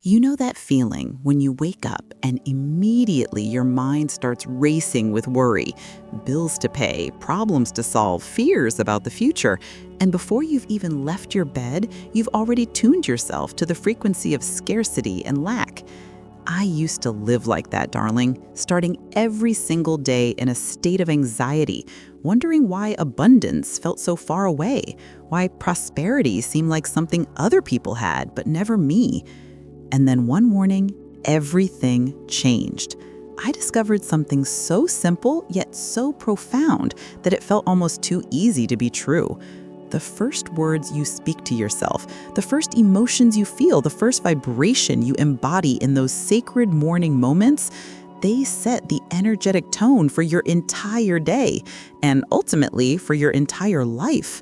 You know that feeling when you wake up and immediately your mind starts racing with worry, bills to pay, problems to solve, fears about the future, and before you've even left your bed, you've already tuned yourself to the frequency of scarcity and lack. I used to live like that, darling, starting every single day in a state of anxiety, wondering why abundance felt so far away, why prosperity seemed like something other people had, but never me. And then one morning, everything changed. I discovered something so simple yet so profound that it felt almost too easy to be true. The first words you speak to yourself, the first emotions you feel, the first vibration you embody in those sacred morning moments, they set the energetic tone for your entire day and ultimately for your entire life.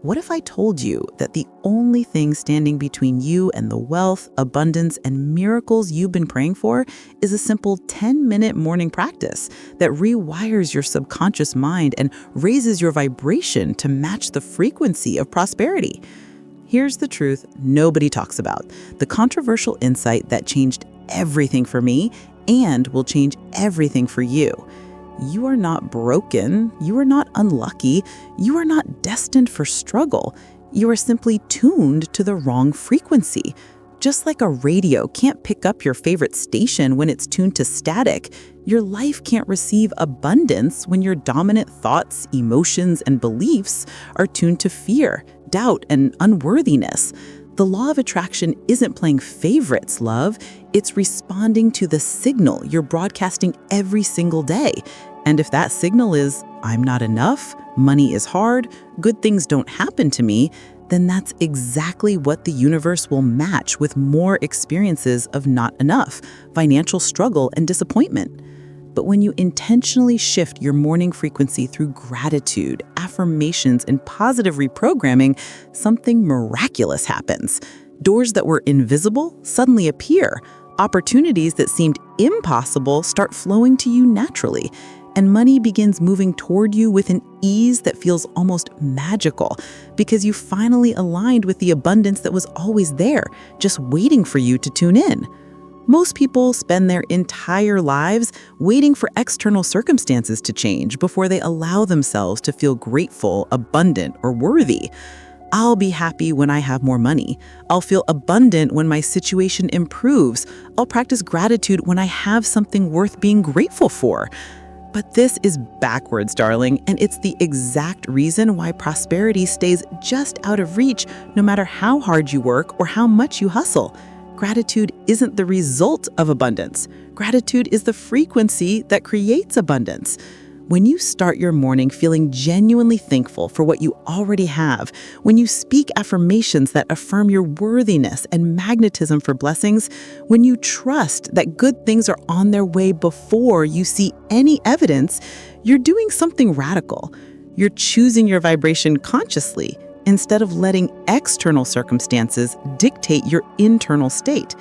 What if I told you that the only thing standing between you and the wealth, abundance, and miracles you've been praying for is a simple 10-minute morning practice that rewires your subconscious mind and raises your vibration to match the frequency of prosperity? Here's the truth nobody talks about, the controversial insight that changed everything for me and will change everything for you. You are not broken. You are not unlucky. You are not destined for struggle. You are simply tuned to the wrong frequency. Just like a radio can't pick up your favorite station when it's tuned to static, your life can't receive abundance when your dominant thoughts, emotions, and beliefs are tuned to fear, doubt, and unworthiness. The law of attraction isn't playing favorites, love. It's responding to the signal you're broadcasting every single day. And if that signal is, I'm not enough, money is hard, good things don't happen to me, then that's exactly what the universe will match with more experiences of not enough, financial struggle, and disappointment. But when you intentionally shift your morning frequency through gratitude, affirmations, and positive reprogramming, something miraculous happens. Doors that were invisible suddenly appear. Opportunities that seemed impossible start flowing to you naturally. And money begins moving toward you with an ease that feels almost magical because you finally aligned with the abundance that was always there, just waiting for you to tune in. Most people spend their entire lives waiting for external circumstances to change before they allow themselves to feel grateful, abundant, or worthy. I'll be happy when I have more money. I'll feel abundant when my situation improves. I'll practice gratitude when I have something worth being grateful for. But this is backwards, darling, and it's the exact reason why prosperity stays just out of reach no matter how hard you work or how much you hustle. Gratitude isn't the result of abundance. Gratitude is the frequency that creates abundance. When you start your morning feeling genuinely thankful for what you already have, when you speak affirmations that affirm your worthiness and magnetism for blessings, when you trust that good things are on their way before you see any evidence, you're doing something radical. You're choosing your vibration consciously instead of letting external circumstances dictate your internal state.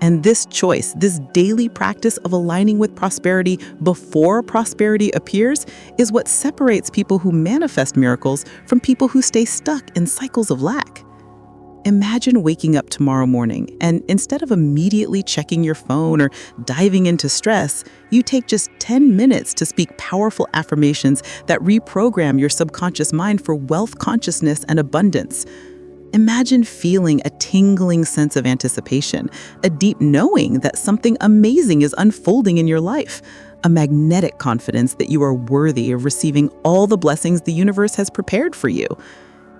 And this choice, this daily practice of aligning with prosperity before prosperity appears, is what separates people who manifest miracles from people who stay stuck in cycles of lack. Imagine waking up tomorrow morning and instead of immediately checking your phone or diving into stress, you take just 10 minutes to speak powerful affirmations that reprogram your subconscious mind for wealth consciousness and abundance. Imagine feeling a tingling sense of anticipation, a deep knowing that something amazing is unfolding in your life, a magnetic confidence that you are worthy of receiving all the blessings the universe has prepared for you.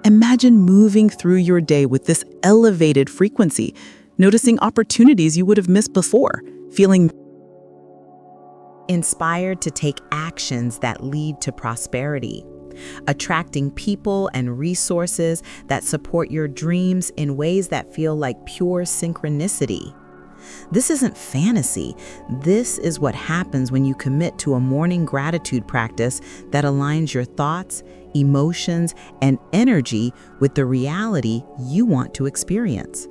Imagine moving through your day with this elevated frequency, noticing opportunities you would have missed before, feeling inspired to take actions that lead to prosperity, attracting people and resources that support your dreams in ways that feel like pure synchronicity. This isn't fantasy. This is what happens when you commit to a morning gratitude practice that aligns your thoughts, emotions, and energy with the reality you want to experience.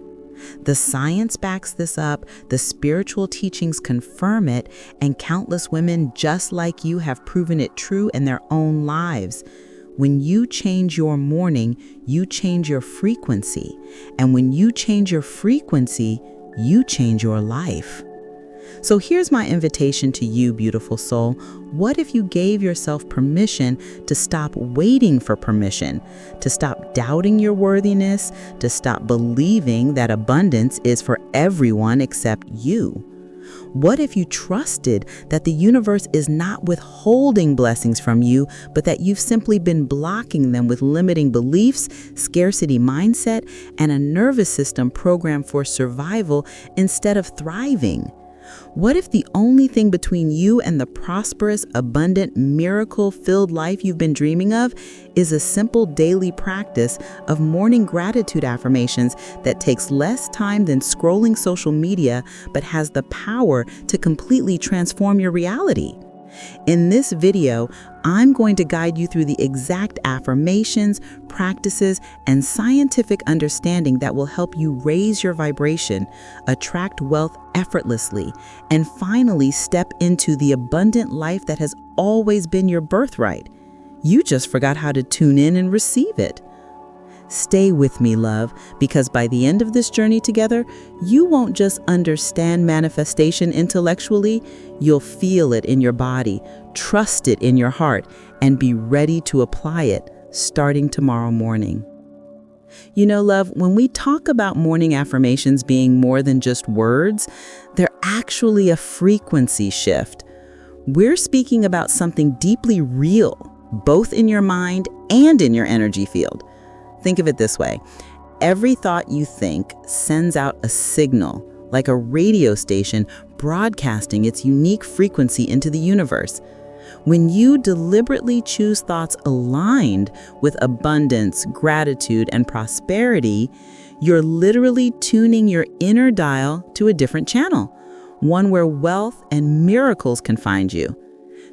The science backs this up, the spiritual teachings confirm it, and countless women just like you have proven it true in their own lives. When you change your morning, you change your frequency. And when you change your frequency, you change your life. So here's my invitation to you, beautiful soul. What if you gave yourself permission to stop waiting for permission, to stop doubting your worthiness, to stop believing that abundance is for everyone except you? What if you trusted that the universe is not withholding blessings from you, but that you've simply been blocking them with limiting beliefs, scarcity mindset, and a nervous system programmed for survival instead of thriving? What if the only thing between you and the prosperous, abundant, miracle-filled life you've been dreaming of is a simple daily practice of morning gratitude affirmations that takes less time than scrolling social media but has the power to completely transform your reality? In this video, I'm going to guide you through the exact affirmations, practices, and scientific understanding that will help you raise your vibration, attract wealth effortlessly, and finally step into the abundant life that has always been your birthright. You just forgot how to tune in and receive it. Stay with me, love, because by the end of this journey together, you won't just understand manifestation intellectually, you'll feel it in your body, trust it in your heart, and be ready to apply it starting tomorrow morning. You know, love, when we talk about morning affirmations being more than just words, they're actually a frequency shift. We're speaking about something deeply real, both in your mind and in your energy field. Think of it this way. Every thought you think sends out a signal, like a radio station broadcasting its unique frequency into the universe. When you deliberately choose thoughts aligned with abundance, gratitude, and prosperity, you're literally tuning your inner dial to a different channel, one where wealth and miracles can find you.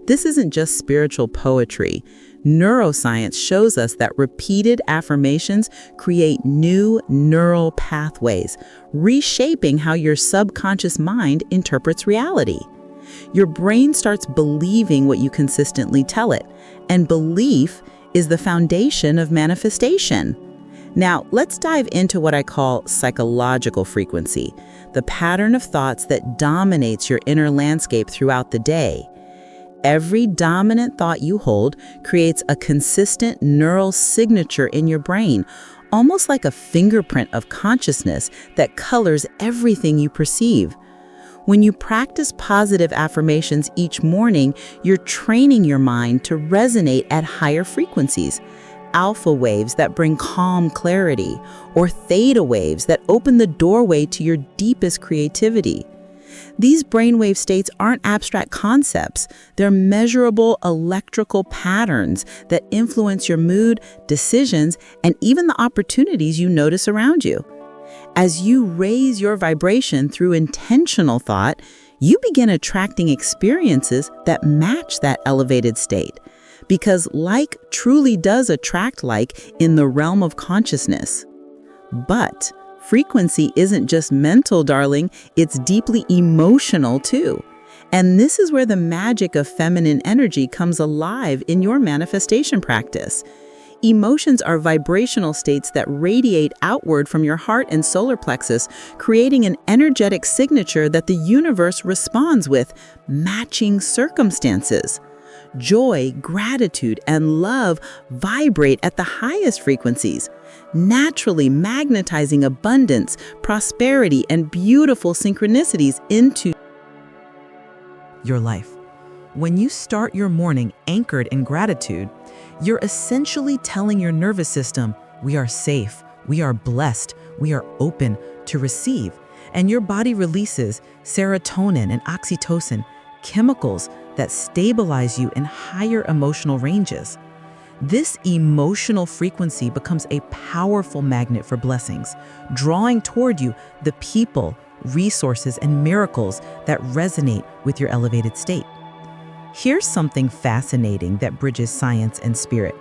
This isn't just spiritual poetry. Neuroscience shows us that repeated affirmations create new neural pathways, reshaping how your subconscious mind interprets reality. Your brain starts believing what you consistently tell it, and belief is the foundation of manifestation. Now, let's dive into what I call psychological frequency, the pattern of thoughts that dominates your inner landscape throughout the day. Every dominant thought you hold creates a consistent neural signature in your brain, almost like a fingerprint of consciousness that colors everything you perceive. When you practice positive affirmations each morning, you're training your mind to resonate at higher frequencies, alpha waves that bring calm clarity, or theta waves that open the doorway to your deepest creativity. These brainwave states aren't abstract concepts. They're measurable electrical patterns that influence your mood, decisions, and even the opportunities you notice around you. As you raise your vibration through intentional thought, you begin attracting experiences that match that elevated state. Because like truly does attract like in the realm of consciousness. But frequency isn't just mental, darling, it's deeply emotional too. And this is where the magic of feminine energy comes alive in your manifestation practice. Emotions are vibrational states that radiate outward from your heart and solar plexus, creating an energetic signature that the universe responds with, matching circumstances. Joy, gratitude, and love vibrate at the highest frequencies, naturally magnetizing abundance, prosperity, and beautiful synchronicities into your life. When you start your morning anchored in gratitude, you're essentially telling your nervous system, we are safe, we are blessed, we are open to receive. And your body releases serotonin and oxytocin, chemicals that stabilize you in higher emotional ranges. This emotional frequency becomes a powerful magnet for blessings, drawing toward you the people, resources, and miracles that resonate with your elevated state. Here's something fascinating that bridges science and spirit.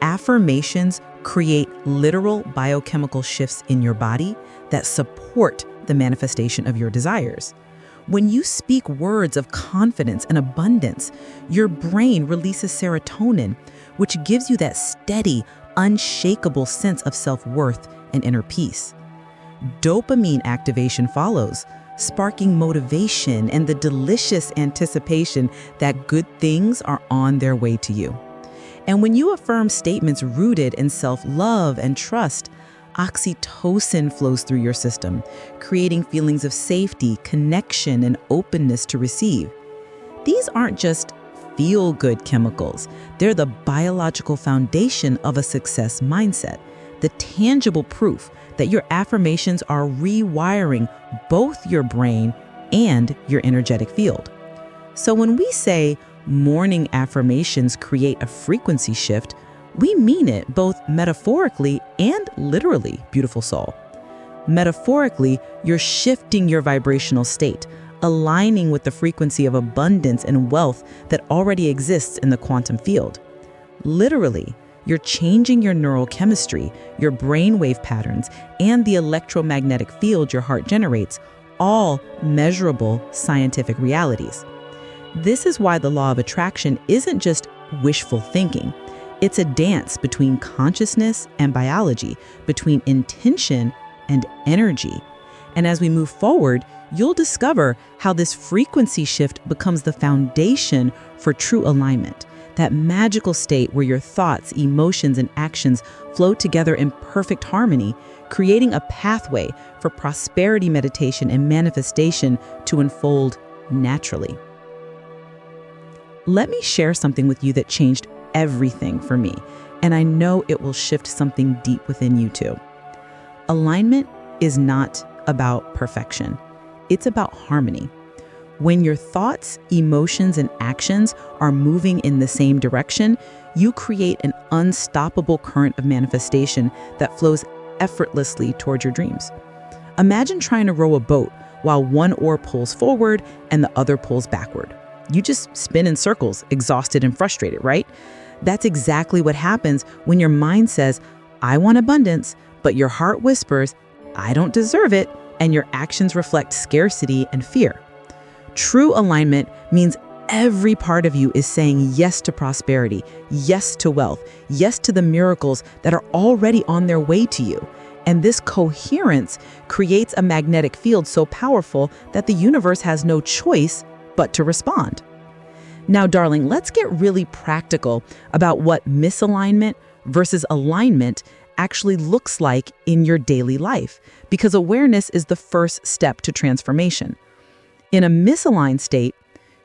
Affirmations create literal biochemical shifts in your body that support the manifestation of your desires. When you speak words of confidence and abundance, your brain releases serotonin, which gives you that steady, unshakable sense of self-worth and inner peace. dopamine activation follows, sparking motivation and the delicious anticipation that good things are on their way to you. And when you affirm statements rooted in self-love and trust, oxytocin flows through your system, creating feelings of safety, connection, and openness to receive. These aren't just feel-good chemicals. They're the biological foundation of a success mindset, the tangible proof that your affirmations are rewiring both your brain and your energetic field. So when we say morning affirmations create a frequency shift, we mean it both metaphorically and literally, beautiful soul. Metaphorically, you're shifting your vibrational state, aligning with the frequency of abundance and wealth that already exists in the quantum field. Literally, you're changing your neural chemistry, your brainwave patterns, and the electromagnetic field your heart generates, all measurable scientific realities. This is why the law of attraction isn't just wishful thinking. It's a dance between consciousness and biology, between intention and energy. And as we move forward, you'll discover how this frequency shift becomes the foundation for true alignment, that magical state where your thoughts, emotions, and actions flow together in perfect harmony, creating a pathway for prosperity meditation and manifestation to unfold naturally. Let me share something with you that changed everything for me, and I know it will shift something deep within you too. Alignment is not about perfection. It's about harmony. When your thoughts, emotions, and actions are moving in the same direction, you create an unstoppable current of manifestation that flows effortlessly toward your dreams. Imagine trying to row a boat while one oar pulls forward and the other pulls backward. You just spin in circles, exhausted and frustrated, right? That's exactly what happens when your mind says, I want abundance, but your heart whispers, I don't deserve it, and your actions reflect scarcity and fear. True alignment means every part of you is saying yes to prosperity, yes to wealth, yes to the miracles that are already on their way to you. And this coherence creates a magnetic field so powerful that the universe has no choice but to respond. Now, darling, let's get really practical about what misalignment versus alignment actually looks like in your daily life, because awareness is the first step to transformation. In a misaligned state,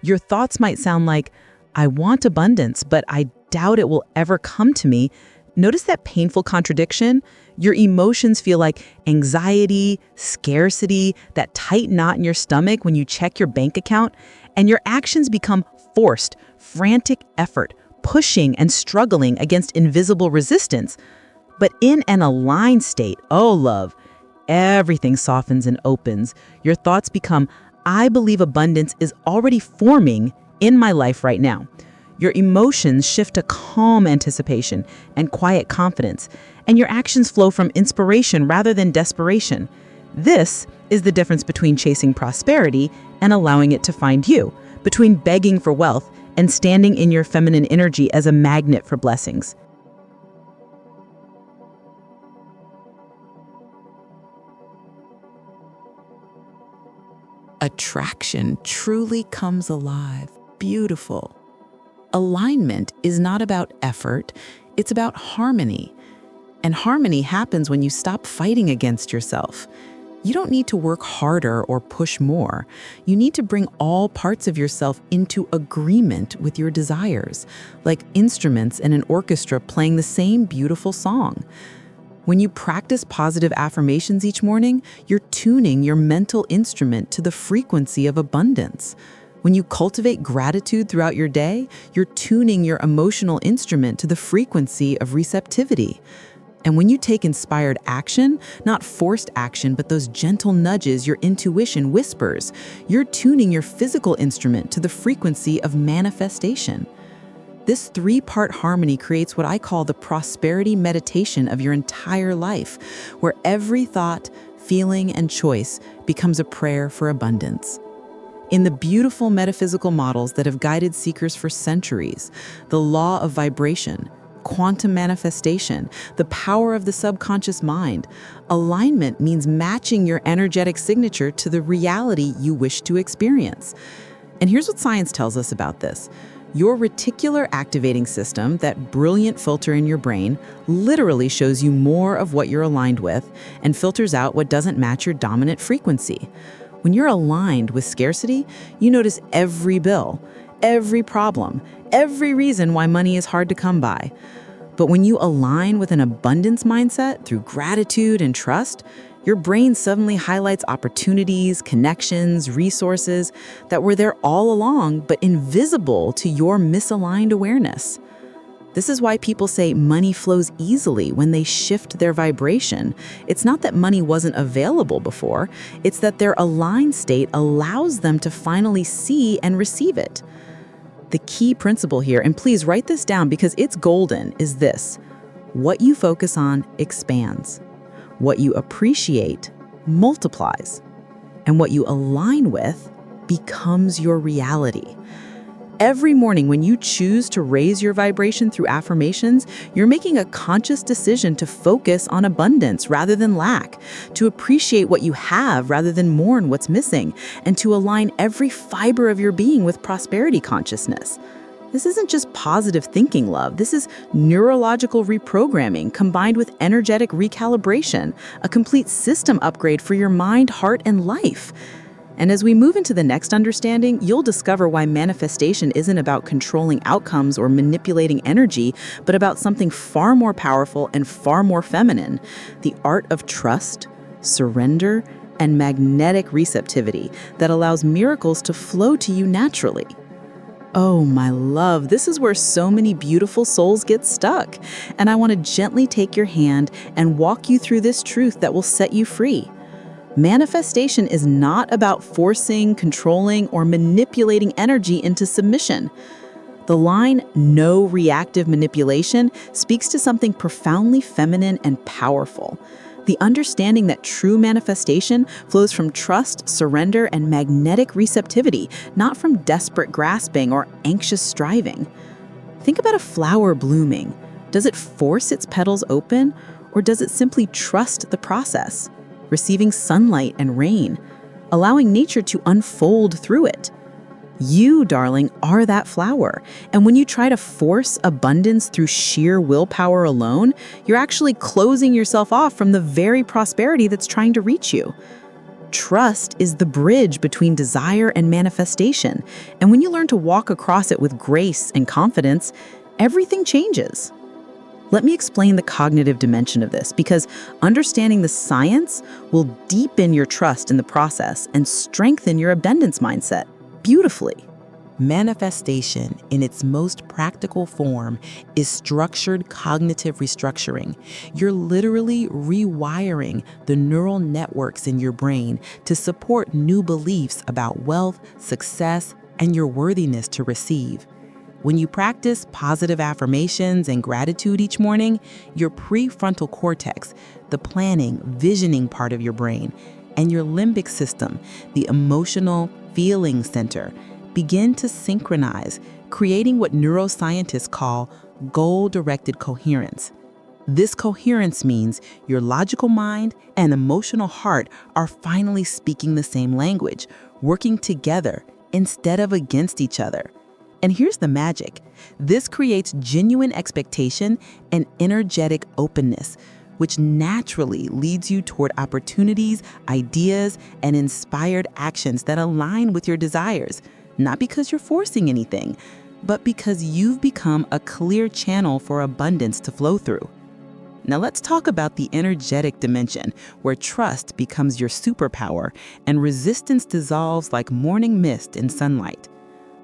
your thoughts might sound like, I want abundance, but I doubt it will ever come to me. Notice that painful contradiction? Your emotions feel like anxiety, scarcity, that tight knot in your stomach when you check your bank account, and your actions become forced, frantic effort, pushing and struggling against invisible resistance. But in an aligned state, oh love, everything softens and opens. Your thoughts become, I believe abundance is already forming in my life right now. Your emotions shift to calm anticipation and quiet confidence, and your actions flow from inspiration rather than desperation. This is the difference between chasing prosperity and allowing it to find you, between begging for wealth and standing in your feminine energy as a magnet for blessings. Attraction truly comes alive, beautiful. Alignment is not about effort, it's about harmony. And harmony happens when you stop fighting against yourself. You don't need to work harder or push more. You need to bring all parts of yourself into agreement with your desires, like instruments in an orchestra playing the same beautiful song. When you practice positive affirmations each morning, you're tuning your mental instrument to the frequency of abundance. When you cultivate gratitude throughout your day, you're tuning your emotional instrument to the frequency of receptivity. And when you take inspired action, not forced action, but those gentle nudges your intuition whispers, you're tuning your physical instrument to the frequency of manifestation. This three-part harmony creates what I call the prosperity meditation of your entire life, where every thought, feeling, and choice becomes a prayer for abundance. In the beautiful metaphysical models that have guided seekers for centuries, the law of vibration, quantum manifestation, the power of the subconscious mind. Alignment means matching your energetic signature to the reality you wish to experience. And here's what science tells us about this. Your reticular activating system, that brilliant filter in your brain, literally shows you more of what you're aligned with and filters out what doesn't match your dominant frequency. When you're aligned with scarcity, you notice every bill, every problem, every reason why money is hard to come by. But when you align with an abundance mindset through gratitude and trust, your brain suddenly highlights opportunities, connections, resources that were there all along but invisible to your misaligned awareness. This is why people say money flows easily when they shift their vibration. It's not that money wasn't available before, it's that their aligned state allows them to finally see and receive it. The key principle here, and please write this down because it's golden, is this: what you focus on expands. What you appreciate multiplies. And what you align with becomes your reality. Every morning when you choose to raise your vibration through affirmations, you're making a conscious decision to focus on abundance rather than lack, to appreciate what you have rather than mourn what's missing, and to align every fiber of your being with prosperity consciousness. This isn't just positive thinking, love. This is neurological reprogramming combined with energetic recalibration, a complete system upgrade for your mind, heart, and life. And as we move into the next understanding, you'll discover why manifestation isn't about controlling outcomes or manipulating energy, but about something far more powerful and far more feminine: the art of trust, surrender, and magnetic receptivity that allows miracles to flow to you naturally. Oh, my love, this is where so many beautiful souls get stuck. And I want to gently take your hand and walk you through this truth that will set you free. Manifestation is not about forcing, controlling, or manipulating energy into submission. The line, "no reactive manipulation," speaks to something profoundly feminine and powerful. The understanding that true manifestation flows from trust, surrender, and magnetic receptivity, not from desperate grasping or anxious striving. Think about a flower blooming. Does it force its petals open, or does it simply trust the process, receiving sunlight and rain, allowing nature to unfold through it? You, darling, are that flower. And when you try to force abundance through sheer willpower alone, you're actually closing yourself off from the very prosperity that's trying to reach you. Trust is the bridge between desire and manifestation. And when you learn to walk across it with grace and confidence, everything changes. Let me explain the cognitive dimension of this, because understanding the science will deepen your trust in the process and strengthen your abundance mindset beautifully. Manifestation, in its most practical form, is structured cognitive restructuring. You're literally rewiring the neural networks in your brain to support new beliefs about wealth, success, and your worthiness to receive. When you practice positive affirmations and gratitude each morning, your prefrontal cortex, the planning, visioning part of your brain, and your limbic system, the emotional, feeling center, begin to synchronize, creating what neuroscientists call goal-directed coherence. This coherence means your logical mind and emotional heart are finally speaking the same language, working together instead of against each other. And here's the magic. This creates genuine expectation and energetic openness, which naturally leads you toward opportunities, ideas, and inspired actions that align with your desires, not because you're forcing anything, but because you've become a clear channel for abundance to flow through. Now let's talk about the energetic dimension, where trust becomes your superpower and resistance dissolves like morning mist in sunlight.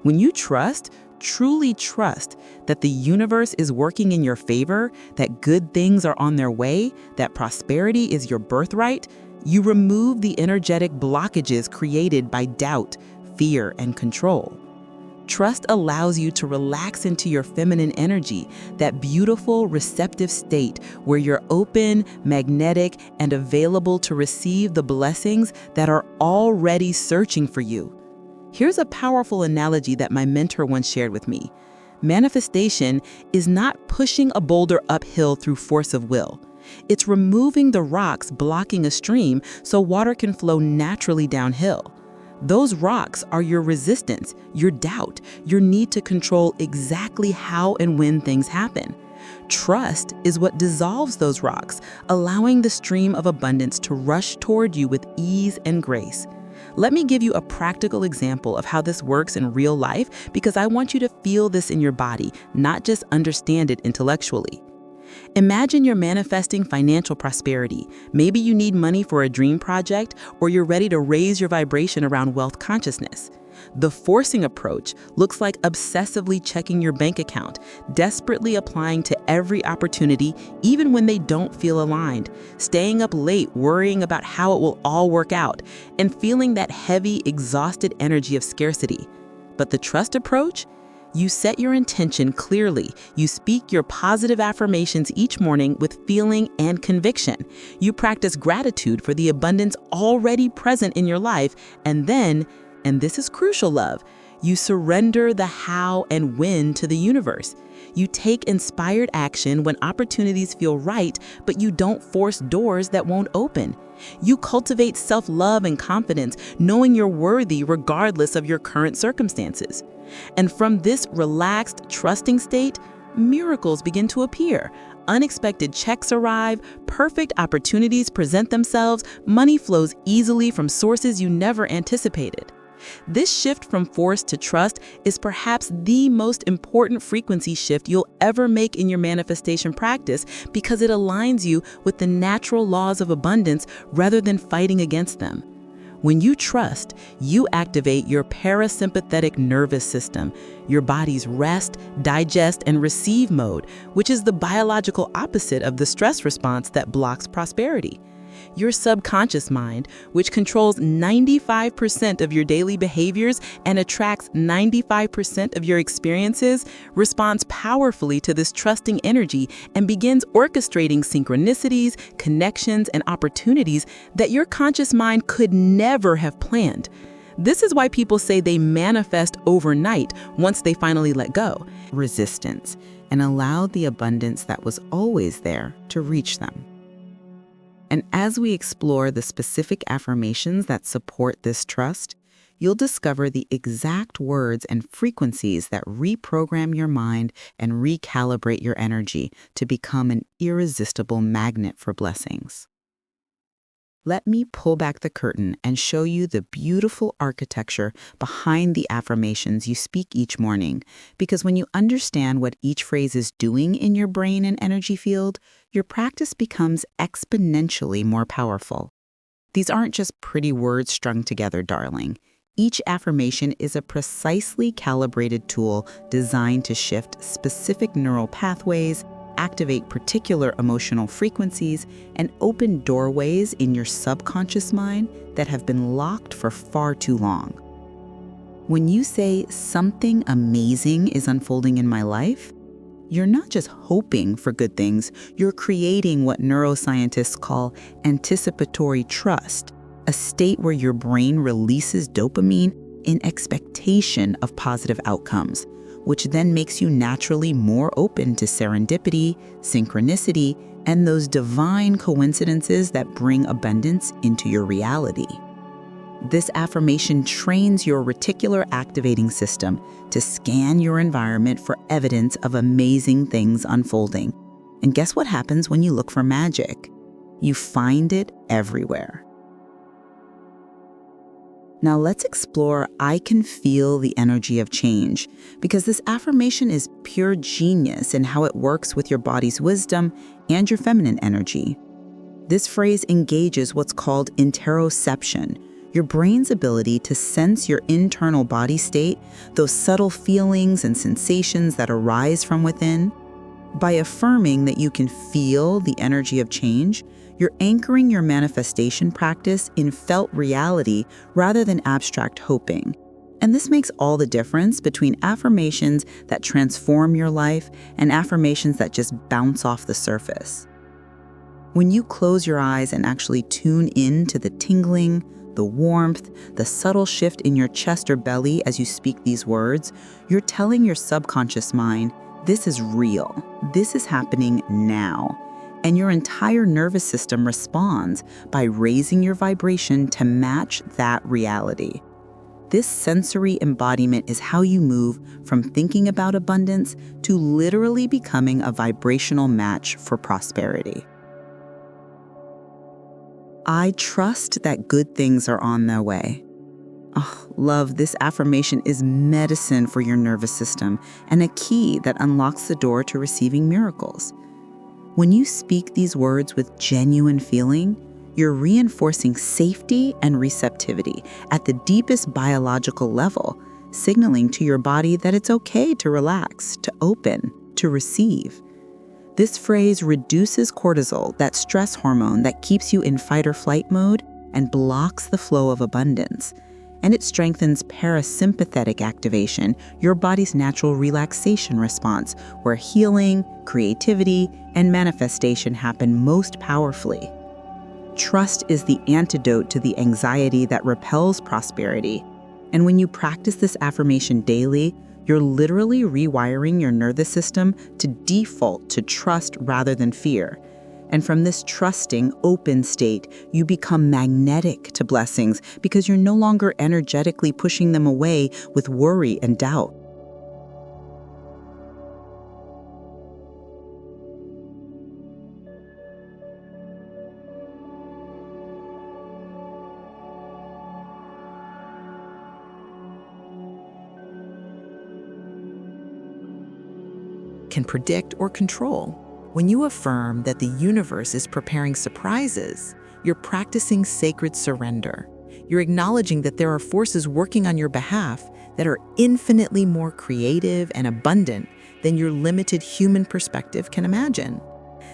When you trust, truly trust that the universe is working in your favor, that good things are on their way, that prosperity is your birthright, you remove the energetic blockages created by doubt, fear, and control. Trust allows you to relax into your feminine energy, that beautiful, receptive state where you're open, magnetic, and available to receive the blessings that are already searching for you. Here's a powerful analogy that my mentor once shared with me. Manifestation is not pushing a boulder uphill through force of will. It's removing the rocks blocking a stream so water can flow naturally downhill. Those rocks are your resistance, your doubt, your need to control exactly how and when things happen. Trust is what dissolves those rocks, allowing the stream of abundance to rush toward you with ease and grace. Let me give you a practical example of how this works in real life because I want you to feel this in your body, not just understand it intellectually. Imagine you're manifesting financial prosperity. Maybe you need money for a dream project, or you're ready to raise your vibration around wealth consciousness. The forcing approach looks like obsessively checking your bank account, desperately applying to every opportunity, even when they don't feel aligned, staying up late worrying about how it will all work out, and feeling that heavy, exhausted energy of scarcity. But the trust approach? You set your intention clearly. You speak your positive affirmations each morning with feeling and conviction. You practice gratitude for the abundance already present in your life. And then, and this is crucial, love, you surrender the how and when to the universe. You take inspired action when opportunities feel right, but you don't force doors that won't open. You cultivate self-love and confidence, knowing you're worthy regardless of your current circumstances. And from this relaxed, trusting state, miracles begin to appear. Unexpected checks arrive, perfect opportunities present themselves, money flows easily from sources you never anticipated. This shift from force to trust is perhaps the most important frequency shift you'll ever make in your manifestation practice because it aligns you with the natural laws of abundance rather than fighting against them. When you trust, you activate your parasympathetic nervous system, your body's rest, digest, and receive mode, which is the biological opposite of the stress response that blocks prosperity. Your subconscious mind, which controls 95% of your daily behaviors and attracts 95% of your experiences, responds powerfully to this trusting energy and begins orchestrating synchronicities, connections, and opportunities that your conscious mind could never have planned. This is why people say they manifest overnight once they finally let go. Resistance, and allow the abundance that was always there to reach them. And as we explore the specific affirmations that support this trust, you'll discover the exact words and frequencies that reprogram your mind and recalibrate your energy to become an irresistible magnet for blessings. Let me pull back the curtain and show you the beautiful architecture behind the affirmations you speak each morning, because when you understand what each phrase is doing in your brain and energy field, your practice becomes exponentially more powerful. These aren't just pretty words strung together, darling. Each affirmation is a precisely calibrated tool designed to shift specific neural pathways, activate particular emotional frequencies, and open doorways in your subconscious mind that have been locked for far too long. When you say something amazing is unfolding in my life, you're not just hoping for good things, you're creating what neuroscientists call anticipatory trust, a state where your brain releases dopamine in expectation of positive outcomes, which then makes you naturally more open to serendipity, synchronicity, and those divine coincidences that bring abundance into your reality. This affirmation trains your reticular activating system to scan your environment for evidence of amazing things unfolding. And guess what happens when you look for magic? You find it everywhere. Now let's explore I can feel the energy of change, because this affirmation is pure genius in how it works with your body's wisdom and your feminine energy. This phrase engages what's called interoception, your brain's ability to sense your internal body state, those subtle feelings and sensations that arise from within. By affirming that you can feel the energy of change, you're anchoring your manifestation practice in felt reality rather than abstract hoping. And this makes all the difference between affirmations that transform your life and affirmations that just bounce off the surface. When you close your eyes and actually tune in to the tingling, the warmth, the subtle shift in your chest or belly as you speak these words, you're telling your subconscious mind, this is real. This is happening now. And your entire nervous system responds by raising your vibration to match that reality. This sensory embodiment is how you move from thinking about abundance to literally becoming a vibrational match for prosperity. I trust that good things are on their way. Oh, love, this affirmation is medicine for your nervous system and a key that unlocks the door to receiving miracles. When you speak these words with genuine feeling, you're reinforcing safety and receptivity at the deepest biological level, signaling to your body that it's okay to relax, to open, to receive. This phrase reduces cortisol, that stress hormone that keeps you in fight or flight mode and blocks the flow of abundance. And it strengthens parasympathetic activation, your body's natural relaxation response, where healing, creativity, and manifestation happen most powerfully. Trust is the antidote to the anxiety that repels prosperity. And when you practice this affirmation daily, you're literally rewiring your nervous system to default to trust rather than fear. And from this trusting, open state, you become magnetic to blessings because you're no longer energetically pushing them away with worry and doubt. Can predict or control. When you affirm that the universe is preparing surprises, you're practicing sacred surrender. You're acknowledging that there are forces working on your behalf that are infinitely more creative and abundant than your limited human perspective can imagine.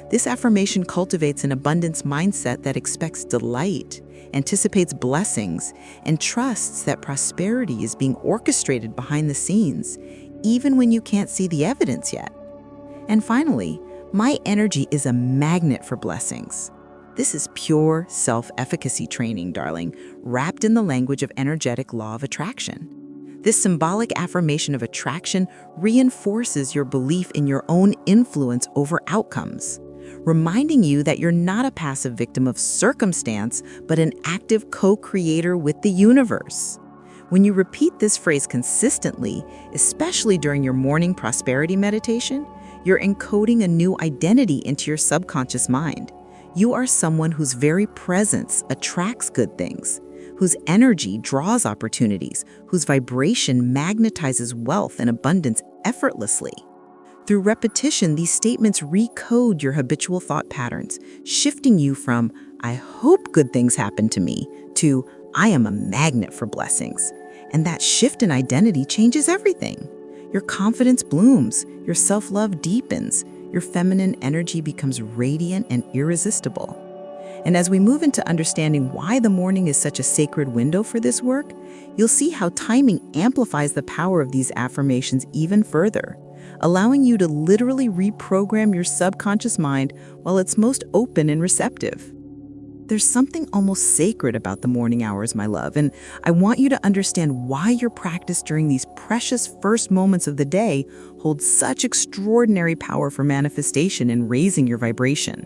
This affirmation cultivates an abundance mindset that expects delight, anticipates blessings, and trusts that prosperity is being orchestrated behind the scenes, even when you can't see the evidence yet. And finally, my energy is a magnet for blessings. This is pure self-efficacy training, darling, wrapped in the language of energetic law of attraction. This symbolic affirmation of attraction reinforces your belief in your own influence over outcomes, reminding you that you're not a passive victim of circumstance, but an active co-creator with the universe. When you repeat this phrase consistently, especially during your morning prosperity meditation, you're encoding a new identity into your subconscious mind. You are someone whose very presence attracts good things, whose energy draws opportunities, whose vibration magnetizes wealth and abundance effortlessly. Through repetition, these statements recode your habitual thought patterns, shifting you from, I hope good things happen to me, to, I am a magnet for blessings. And that shift in identity changes everything. Your confidence blooms, your self-love deepens, your feminine energy becomes radiant and irresistible. And as we move into understanding why the morning is such a sacred window for this work, you'll see how timing amplifies the power of these affirmations even further, allowing you to literally reprogram your subconscious mind while it's most open and receptive. There's something almost sacred about the morning hours, my love, and I want you to understand why your practice during these precious first moments of the day holds such extraordinary power for manifestation and raising your vibration.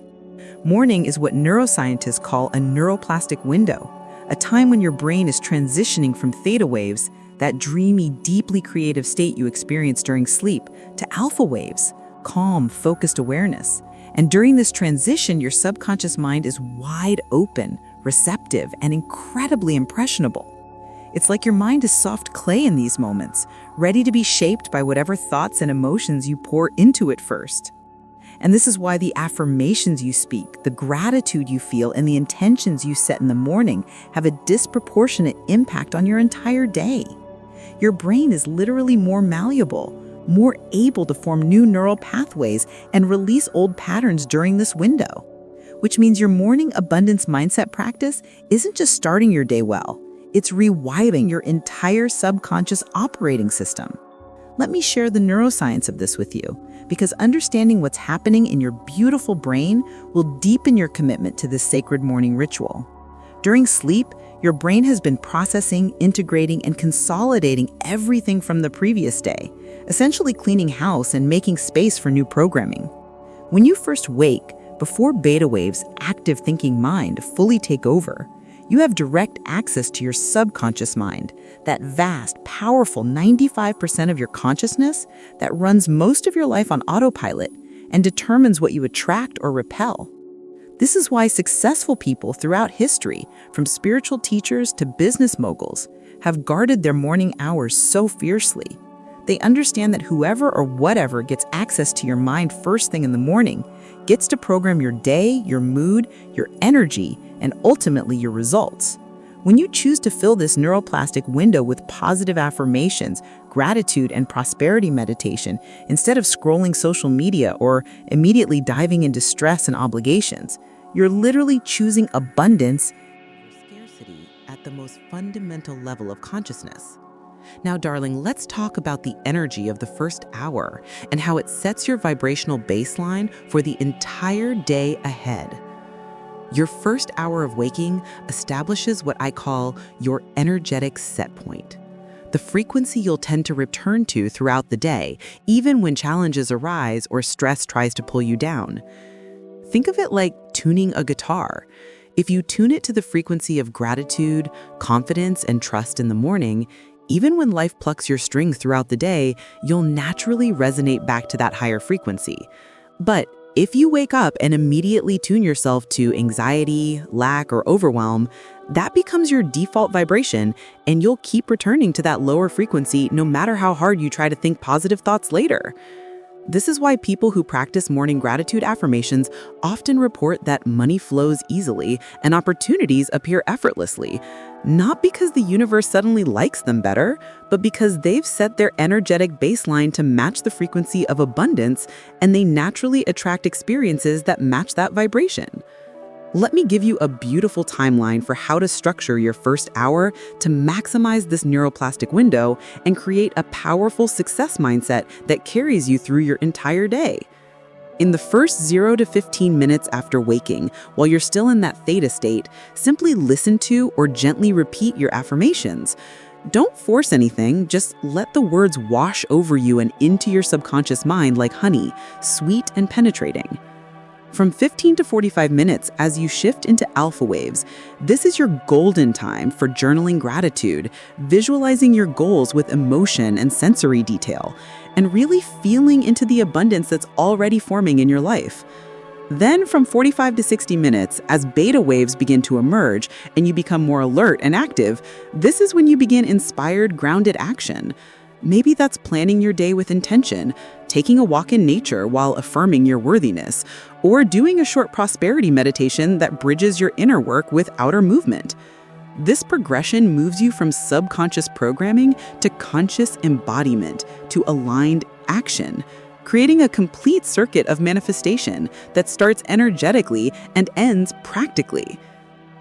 Morning is what neuroscientists call a neuroplastic window, a time when your brain is transitioning from theta waves, that dreamy, deeply creative state you experience during sleep, to alpha waves, calm, focused awareness. And during this transition, your subconscious mind is wide open, receptive, and incredibly impressionable. It's like your mind is soft clay in these moments, ready to be shaped by whatever thoughts and emotions you pour into it first. And this is why the affirmations you speak, the gratitude you feel, and the intentions you set in the morning have a disproportionate impact on your entire day. Your brain is literally more malleable, more able to form new neural pathways and release old patterns during this window. Which means your morning abundance mindset practice isn't just starting your day well, it's rewiring your entire subconscious operating system. Let me share the neuroscience of this with you, because understanding what's happening in your beautiful brain will deepen your commitment to this sacred morning ritual. During sleep, Your brain has been processing, integrating, and consolidating everything from the previous day, essentially cleaning house and making space for new programming. When you first wake, before beta waves' active thinking mind fully take over, you have direct access to your subconscious mind, that vast, powerful 95% of your consciousness that runs most of your life on autopilot and determines what you attract or repel. This is why successful people throughout history, from spiritual teachers to business moguls, have guarded their morning hours so fiercely. They understand that whoever or whatever gets access to your mind first thing in the morning gets to program your day, your mood, your energy, and ultimately your results. When you choose to fill this neuroplastic window with positive affirmations, gratitude, and prosperity meditation instead of scrolling social media or immediately diving into stress and obligations, you're literally choosing abundance over scarcity at the most fundamental level of consciousness. Now, darling, let's talk about the energy of the first hour and how it sets your vibrational baseline for the entire day ahead. Your first hour of waking establishes what I call your energetic set point, the frequency you'll tend to return to throughout the day, even when challenges arise or stress tries to pull you down. Think of it like tuning a guitar. If you tune it to the frequency of gratitude, confidence, and trust in the morning, even when life plucks your strings throughout the day, you'll naturally resonate back to that higher frequency. But if you wake up and immediately tune yourself to anxiety, lack, or overwhelm, that becomes your default vibration, and you'll keep returning to that lower frequency no matter how hard you try to think positive thoughts later. This is why people who practice morning gratitude affirmations often report that money flows easily and opportunities appear effortlessly, not because the universe suddenly likes them better, but because they've set their energetic baseline to match the frequency of abundance, and they naturally attract experiences that match that vibration. Let me give you a beautiful timeline for how to structure your first hour to maximize this neuroplastic window and create a powerful success mindset that carries you through your entire day. In the first 0 to 15 minutes after waking, while you're still in that theta state, simply listen to or gently repeat your affirmations. Don't force anything, just let the words wash over you and into your subconscious mind like honey, sweet and penetrating. From 15 to 45 minutes as you shift into alpha waves, this is your golden time for journaling gratitude, visualizing your goals with emotion and sensory detail, and really feeling into the abundance that's already forming in your life. Then from 45 to 60 minutes, as beta waves begin to emerge and you become more alert and active, this is when you begin inspired, grounded action. Maybe that's planning your day with intention, taking a walk in nature while affirming your worthiness, or doing a short prosperity meditation that bridges your inner work with outer movement. This progression moves you from subconscious programming to conscious embodiment to aligned action, creating a complete circuit of manifestation that starts energetically and ends practically.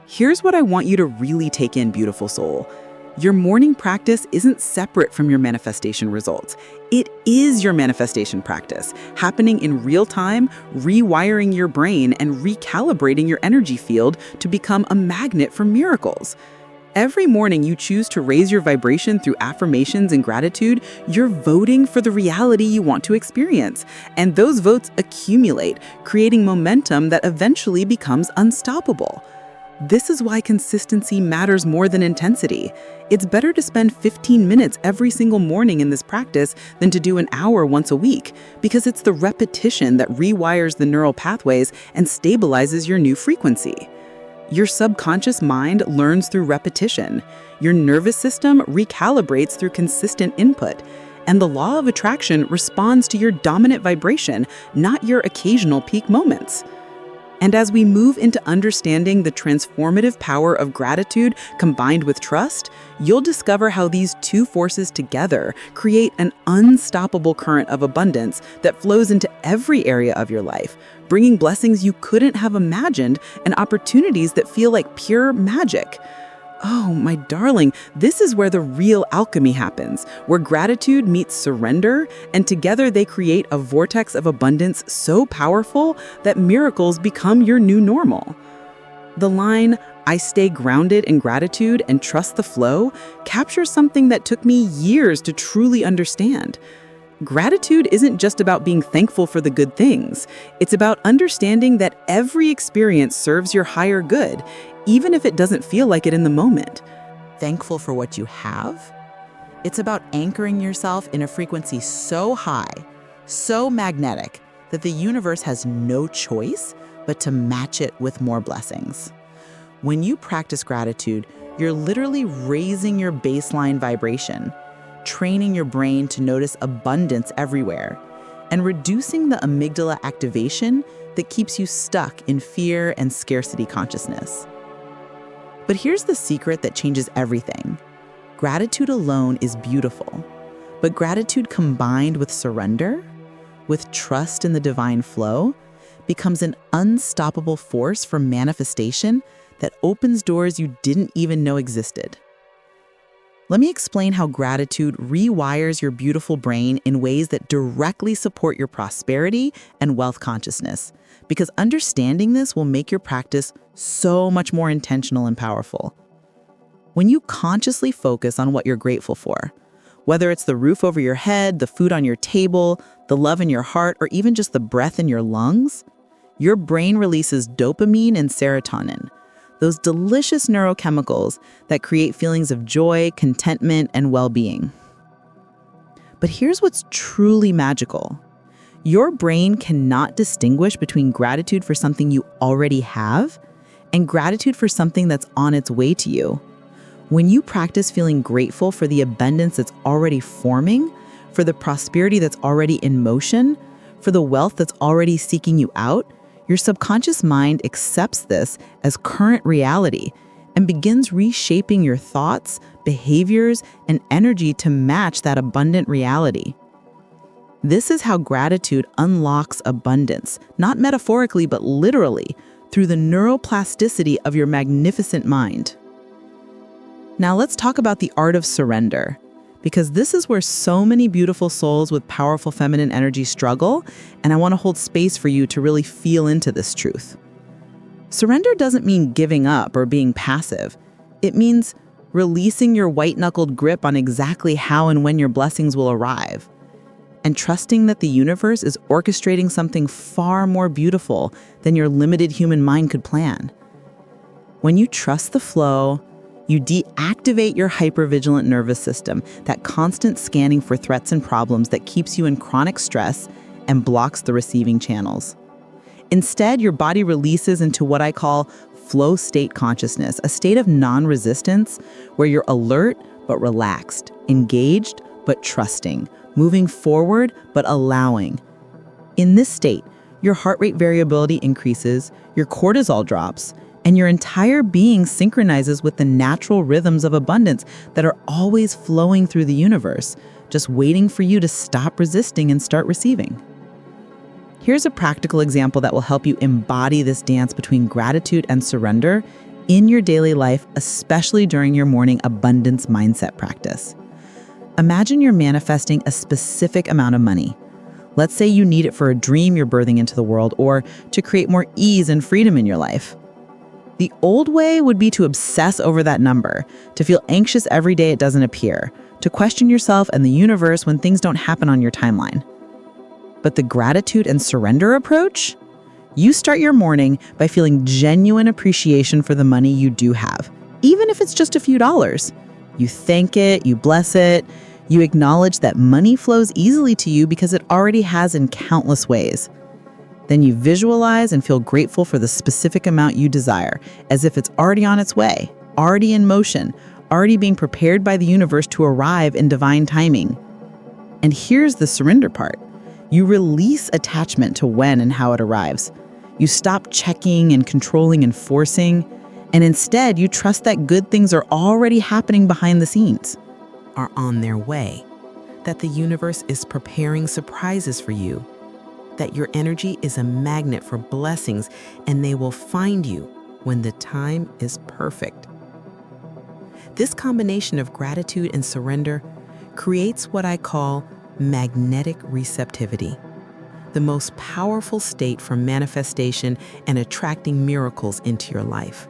Here's what I want you to really take in, beautiful soul. Your morning practice isn't separate from your manifestation results. It is your manifestation practice, happening in real time, rewiring your brain and recalibrating your energy field to become a magnet for miracles. Every morning you choose to raise your vibration through affirmations and gratitude, you're voting for the reality you want to experience. And those votes accumulate, creating momentum that eventually becomes unstoppable. This is why consistency matters more than intensity. It's better to spend 15 minutes every single morning in this practice than to do an hour once a week, because it's the repetition that rewires the neural pathways and stabilizes your new frequency. Your subconscious mind learns through repetition. Your nervous system recalibrates through consistent input. And the law of attraction responds to your dominant vibration, not your occasional peak moments. And as we move into understanding the transformative power of gratitude combined with trust, you'll discover how these two forces together create an unstoppable current of abundance that flows into every area of your life, bringing blessings you couldn't have imagined and opportunities that feel like pure magic. Oh, my darling, this is where the real alchemy happens, where gratitude meets surrender, and together they create a vortex of abundance so powerful that miracles become your new normal. The line, "I stay grounded in gratitude and trust the flow," captures something that took me years to truly understand. Gratitude isn't just about being thankful for the good things. It's about understanding that every experience serves your higher good, even if it doesn't feel like it in the moment. Thankful for what you have? It's about anchoring yourself in a frequency so high, so magnetic, that the universe has no choice but to match it with more blessings. When you practice gratitude, you're literally raising your baseline vibration, training your brain to notice abundance everywhere, and reducing the amygdala activation that keeps you stuck in fear and scarcity consciousness. But here's the secret that changes everything. Gratitude alone is beautiful, but gratitude combined with surrender, with trust in the divine flow, becomes an unstoppable force for manifestation that opens doors you didn't even know existed. Let me explain how gratitude rewires your beautiful brain in ways that directly support your prosperity and wealth consciousness, because understanding this will make your practice so much more intentional and powerful. When you consciously focus on what you're grateful for, whether it's the roof over your head, the food on your table, the love in your heart, or even just the breath in your lungs, your brain releases dopamine and serotonin, those delicious neurochemicals that create feelings of joy, contentment, and well-being. But here's what's truly magical. Your brain cannot distinguish between gratitude for something you already have and gratitude for something that's on its way to you. When you practice feeling grateful for the abundance that's already forming, for the prosperity that's already in motion, for the wealth that's already seeking you out, your subconscious mind accepts this as current reality and begins reshaping your thoughts, behaviors, and energy to match that abundant reality. This is how gratitude unlocks abundance, not metaphorically, but literally, through the neuroplasticity of your magnificent mind. Now let's talk about the art of surrender, because this is where so many beautiful souls with powerful feminine energy struggle, and I want to hold space for you to really feel into this truth. Surrender doesn't mean giving up or being passive. It means releasing your white-knuckled grip on exactly how and when your blessings will arrive, and trusting that the universe is orchestrating something far more beautiful than your limited human mind could plan. When you trust the flow, you deactivate your hypervigilant nervous system, that constant scanning for threats and problems that keeps you in chronic stress and blocks the receiving channels. Instead, your body releases into what I call flow state consciousness, a state of non-resistance where you're alert but relaxed, engaged but trusting, moving forward but allowing. In this state, your heart rate variability increases, your cortisol drops, and your entire being synchronizes with the natural rhythms of abundance that are always flowing through the universe, just waiting for you to stop resisting and start receiving. Here's a practical example that will help you embody this dance between gratitude and surrender in your daily life, especially during your morning abundance mindset practice. Imagine you're manifesting a specific amount of money. Let's say you need it for a dream you're birthing into the world or to create more ease and freedom in your life. The old way would be to obsess over that number, to feel anxious every day it doesn't appear, to question yourself and the universe when things don't happen on your timeline. But the gratitude and surrender approach? You start your morning by feeling genuine appreciation for the money you do have, even if it's just a few dollars. You thank it, you bless it, you acknowledge that money flows easily to you because it already has in countless ways. Then you visualize and feel grateful for the specific amount you desire, as if it's already on its way, already in motion, already being prepared by the universe to arrive in divine timing. And here's the surrender part. You release attachment to when and how it arrives. You stop checking and controlling and forcing, and instead you trust that good things are already happening behind the scenes, are on their way, that the universe is preparing surprises for you, that your energy is a magnet for blessings and they will find you when the time is perfect. This combination of gratitude and surrender creates what I call magnetic receptivity, the most powerful state for manifestation and attracting miracles into your life.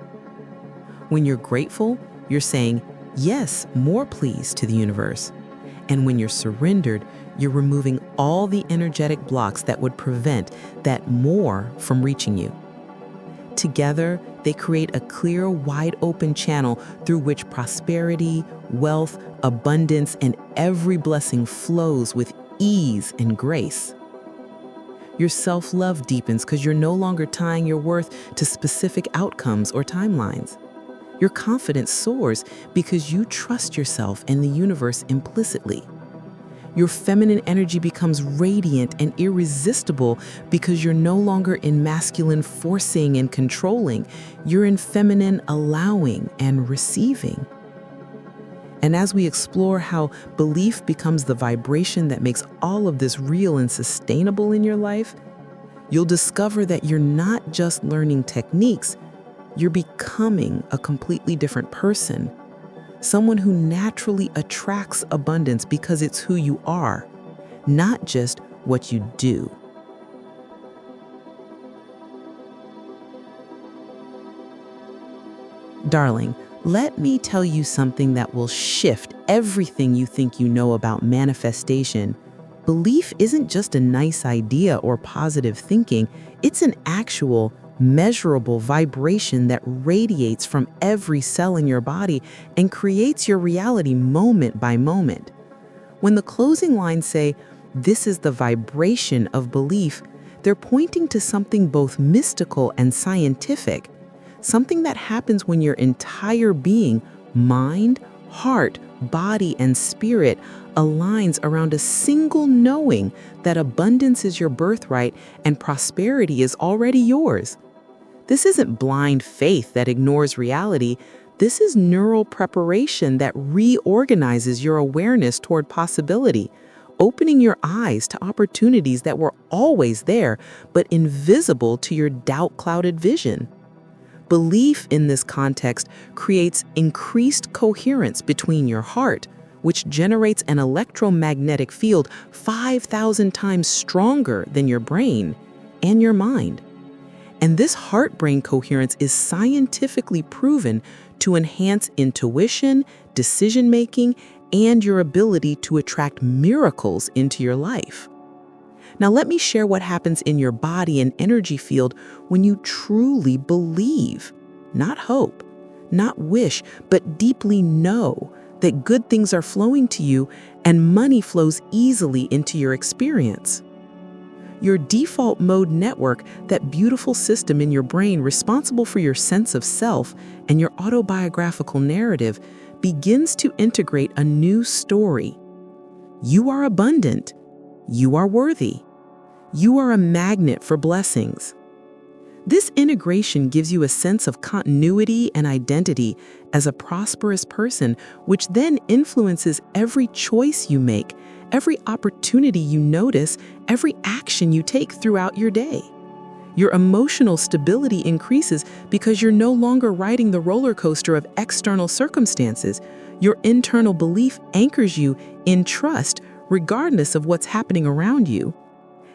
When you're grateful, you're saying, yes, more please to the universe. And when you're surrendered, you're removing all the energetic blocks that would prevent that more from reaching you. Together, they create a clear, wide open channel through which prosperity, wealth, abundance, and every blessing flows with ease and grace. Your self-love deepens because you're no longer tying your worth to specific outcomes or timelines. Your confidence soars because you trust yourself and the universe implicitly. Your feminine energy becomes radiant and irresistible because you're no longer in masculine forcing and controlling. You're in feminine allowing and receiving. And as we explore how belief becomes the vibration that makes all of this real and sustainable in your life, you'll discover that you're not just learning techniques, you're becoming a completely different person. Someone who naturally attracts abundance because it's who you are, not just what you do. Darling, let me tell you something that will shift everything you think you know about manifestation. Belief isn't just a nice idea or positive thinking, it's an actual, measurable vibration that radiates from every cell in your body and creates your reality moment by moment. When the closing lines say, "This is the vibration of belief," they're pointing to something both mystical and scientific, something that happens when your entire being, mind, heart, body, and spirit aligns around a single knowing that abundance is your birthright and prosperity is already yours. This isn't blind faith that ignores reality. This is neural preparation that reorganizes your awareness toward possibility, opening your eyes to opportunities that were always there but invisible to your doubt-clouded vision. Belief in this context creates increased coherence between your heart, which generates an electromagnetic field 5,000 times stronger than your brain, and your mind. And this heart-brain coherence is scientifically proven to enhance intuition, decision-making, and your ability to attract miracles into your life. Now, let me share what happens in your body and energy field when you truly believe, not hope, not wish, but deeply know that good things are flowing to you and money flows easily into your experience. Your default mode network, that beautiful system in your brain responsible for your sense of self and your autobiographical narrative, begins to integrate a new story. You are abundant. You are worthy. You are a magnet for blessings. This integration gives you a sense of continuity and identity as a prosperous person, which then influences every choice you make, every opportunity you notice, every action you take throughout your day. Your emotional stability increases because you're no longer riding the roller coaster of external circumstances. Your internal belief anchors you in trust, regardless of what's happening around you.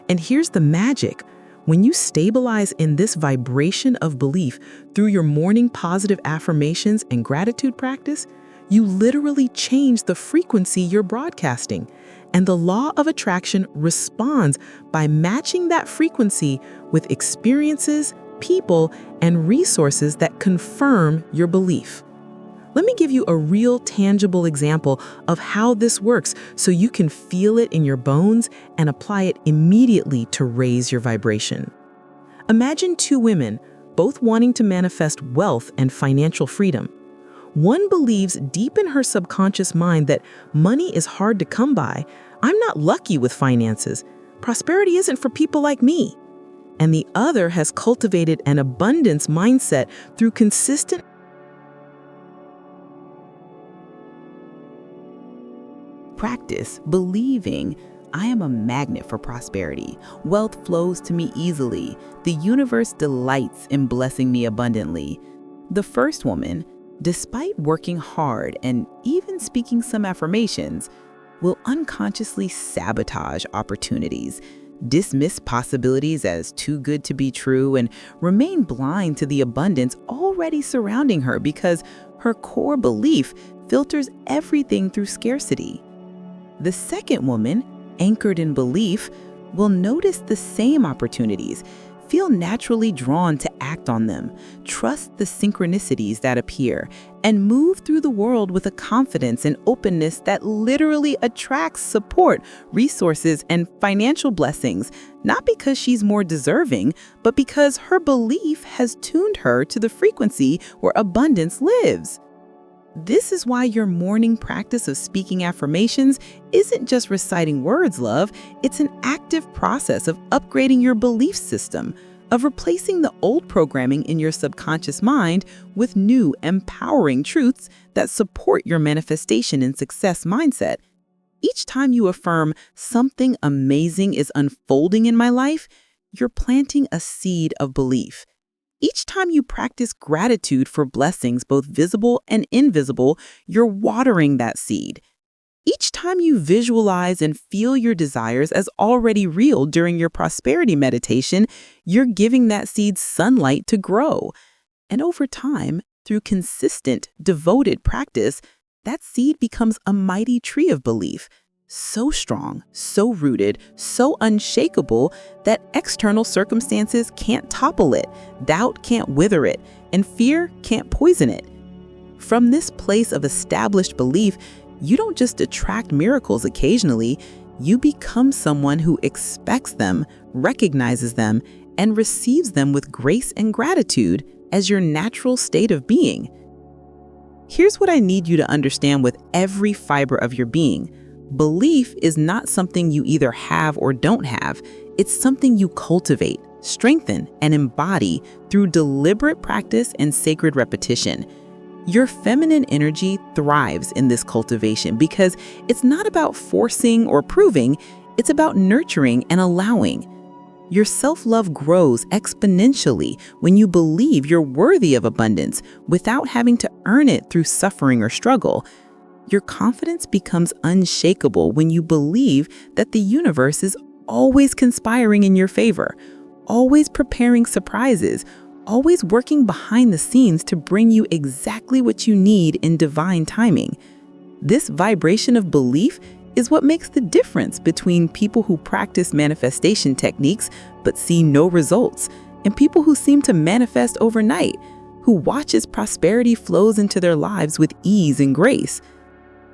And here's the magic. When you stabilize in this vibration of belief through your morning positive affirmations and gratitude practice, you literally change the frequency you're broadcasting. And the law of attraction responds by matching that frequency with experiences, people, and resources that confirm your belief. Let me give you a real tangible example of how this works so you can feel it in your bones and apply it immediately to raise your vibration. Imagine two women, both wanting to manifest wealth and financial freedom. One believes deep in her subconscious mind that money is hard to come by. I'm not lucky with finances. Prosperity isn't for people like me. And the other has cultivated an abundance mindset through consistent practice, believing, I am a magnet for prosperity. Wealth flows to me easily. The universe delights in blessing me abundantly. The first woman, despite working hard and even speaking some affirmations, will unconsciously sabotage opportunities. dismiss possibilities as too good to be true, and remain blind to the abundance already surrounding her because her core belief filters everything through scarcity. The second woman, anchored in belief, will notice the same opportunities, feel naturally drawn to act on them, trust the synchronicities that appear, and move through the world with a confidence and openness that literally attracts support, resources, and financial blessings, not because she's more deserving, but because her belief has tuned her to the frequency where abundance lives. This is why your morning practice of speaking affirmations isn't just reciting words, love. It's an active process of upgrading your belief system, of replacing the old programming in your subconscious mind with new, empowering truths that support your manifestation and success mindset. Each time you affirm something amazing is unfolding in my life, you're planting a seed of belief. Each time you practice gratitude for blessings, both visible and invisible, you're watering that seed. Each time you visualize and feel your desires as already real during your prosperity meditation, you're giving that seed sunlight to grow. And over time, through consistent, devoted practice, that seed becomes a mighty tree of belief. So strong, so rooted, so unshakable that external circumstances can't topple it, doubt can't wither it, and fear can't poison it. From this place of established belief, you don't just attract miracles occasionally, you become someone who expects them, recognizes them, and receives them with grace and gratitude as your natural state of being. Here's what I need you to understand with every fiber of your being. Belief is not something you either have or don't have. It's something you cultivate, strengthen, and embody through deliberate practice and sacred repetition. Your feminine energy thrives in this cultivation because it's not about forcing or proving, it's about nurturing and allowing. Your self-love grows exponentially when you believe you're worthy of abundance without having to earn it through suffering or struggle. Your confidence becomes unshakable when you believe that the universe is always conspiring in your favor, always preparing surprises, always working behind the scenes to bring you exactly what you need in divine timing. This vibration of belief is what makes the difference between people who practice manifestation techniques but see no results, and people who seem to manifest overnight, who watch as prosperity flows into their lives with ease and grace.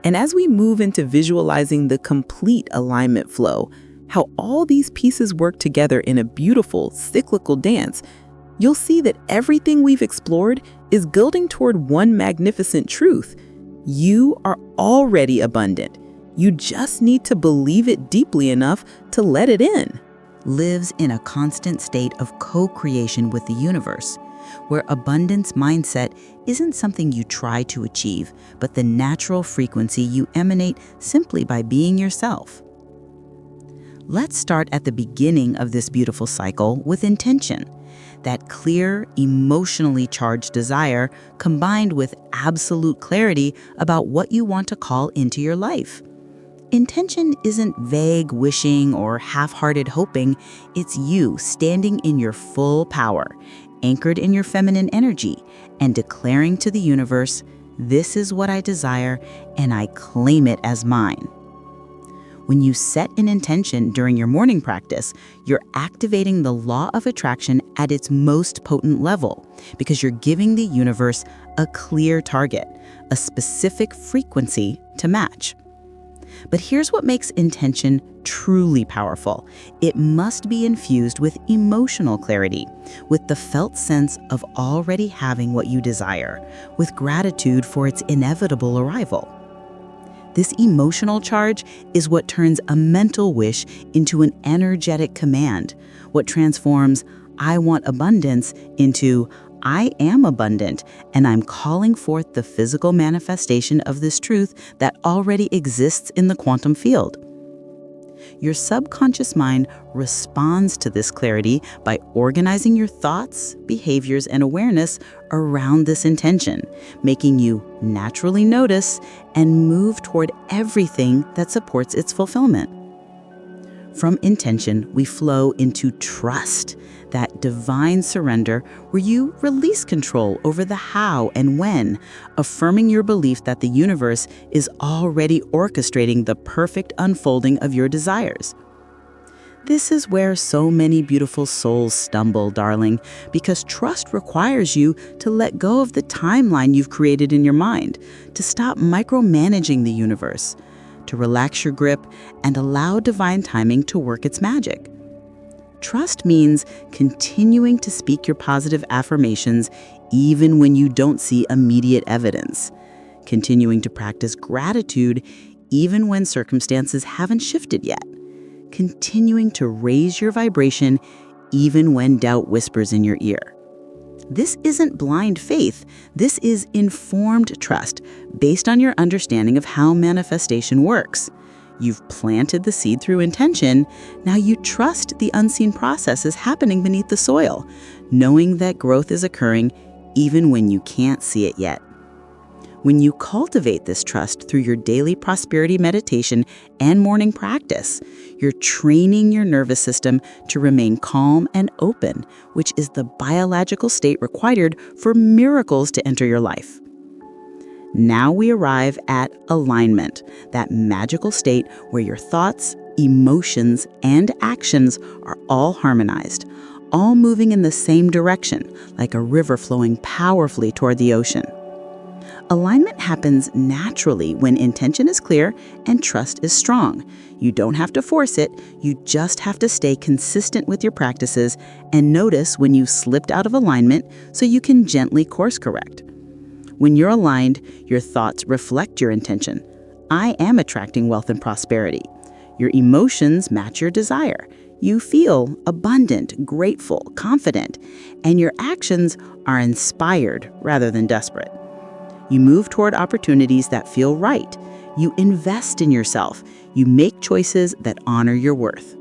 And as we move into visualizing the complete alignment flow, how all these pieces work together in a beautiful, cyclical dance, you'll see that everything we've explored is building toward one magnificent truth. You are already abundant. You just need to believe it deeply enough to let it in. Lives in a constant state of co-creation with the universe, where abundance mindset isn't something you try to achieve, but the natural frequency you emanate simply by being yourself. Let's start at the beginning of this beautiful cycle with intention, that clear, emotionally charged desire combined with absolute clarity about what you want to call into your life. Intention isn't vague wishing or half-hearted hoping. It's you standing in your full power, anchored in your feminine energy, and declaring to the universe, "This is what I desire, and I claim it as mine." When you set an intention during your morning practice, you're activating the law of attraction at its most potent level because you're giving the universe a clear target, a specific frequency to match. But here's what makes intention truly powerful. It must be infused with emotional clarity, with the felt sense of already having what you desire, with gratitude for its inevitable arrival. This emotional charge is what turns a mental wish into an energetic command, what transforms "I want abundance" into "I am abundant, and I'm calling forth the physical manifestation of this truth that already exists in the quantum field." Your subconscious mind responds to this clarity by organizing your thoughts, behaviors, and awareness around this intention, making you naturally notice and move toward everything that supports its fulfillment. From intention, we flow into trust, that divine surrender where you release control over the how and when, affirming your belief that the universe is already orchestrating the perfect unfolding of your desires. This is where so many beautiful souls stumble, darling, because trust requires you to let go of the timeline you've created in your mind, to stop micromanaging the universe, to relax your grip and allow divine timing to work its magic. Trust means continuing to speak your positive affirmations even when you don't see immediate evidence, continuing to practice gratitude even when circumstances haven't shifted yet, continuing to raise your vibration even when doubt whispers in your ear. This isn't blind faith. This is informed trust based on your understanding of how manifestation works. You've planted the seed through intention. Now you trust the unseen processes happening beneath the soil, knowing that growth is occurring even when you can't see it yet. When you cultivate this trust through your daily prosperity meditation and morning practice, you're training your nervous system to remain calm and open, which is the biological state required for miracles to enter your life. Now we arrive at alignment, that magical state where your thoughts, emotions, and actions are all harmonized, all moving in the same direction, like a river flowing powerfully toward the ocean. Alignment happens naturally when intention is clear and trust is strong. You don't have to force it, you just have to stay consistent with your practices and notice when you slipped out of alignment so you can gently course correct. When you're aligned, your thoughts reflect your intention. I am attracting wealth and prosperity. Your emotions match your desire. You feel abundant, grateful, confident, and your actions are inspired rather than desperate. You move toward opportunities that feel right. You invest in yourself. You make choices that honor your worth.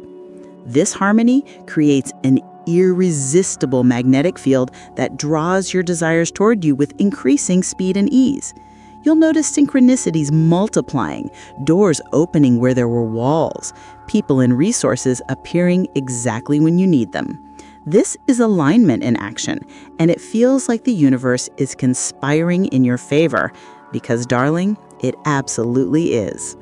This harmony creates an irresistible magnetic field that draws your desires toward you with increasing speed and ease. You'll notice synchronicities multiplying, doors opening where there were walls, people and resources appearing exactly when you need them. This is alignment in action, and it feels like the universe is conspiring in your favor because, darling, it absolutely is.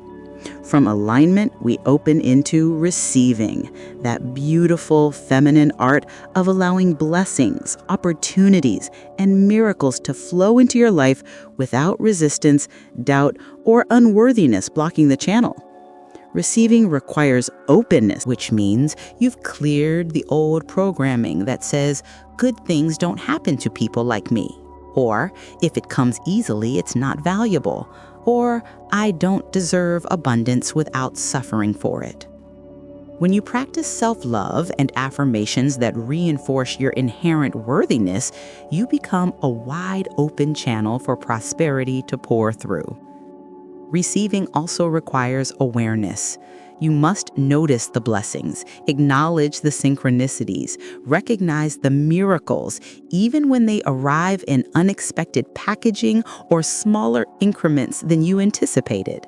From alignment, we open into receiving, that beautiful feminine art of allowing blessings, opportunities, and miracles to flow into your life without resistance, doubt, or unworthiness blocking the channel. Receiving requires openness, which means you've cleared the old programming that says good things don't happen to people like me, or if it comes easily, it's not valuable, or I don't deserve abundance without suffering for it. When you practice self-love and affirmations that reinforce your inherent worthiness, you become a wide open channel for prosperity to pour through. Receiving also requires awareness. You must notice the blessings, acknowledge the synchronicities, recognize the miracles, even when they arrive in unexpected packaging or smaller increments than you anticipated.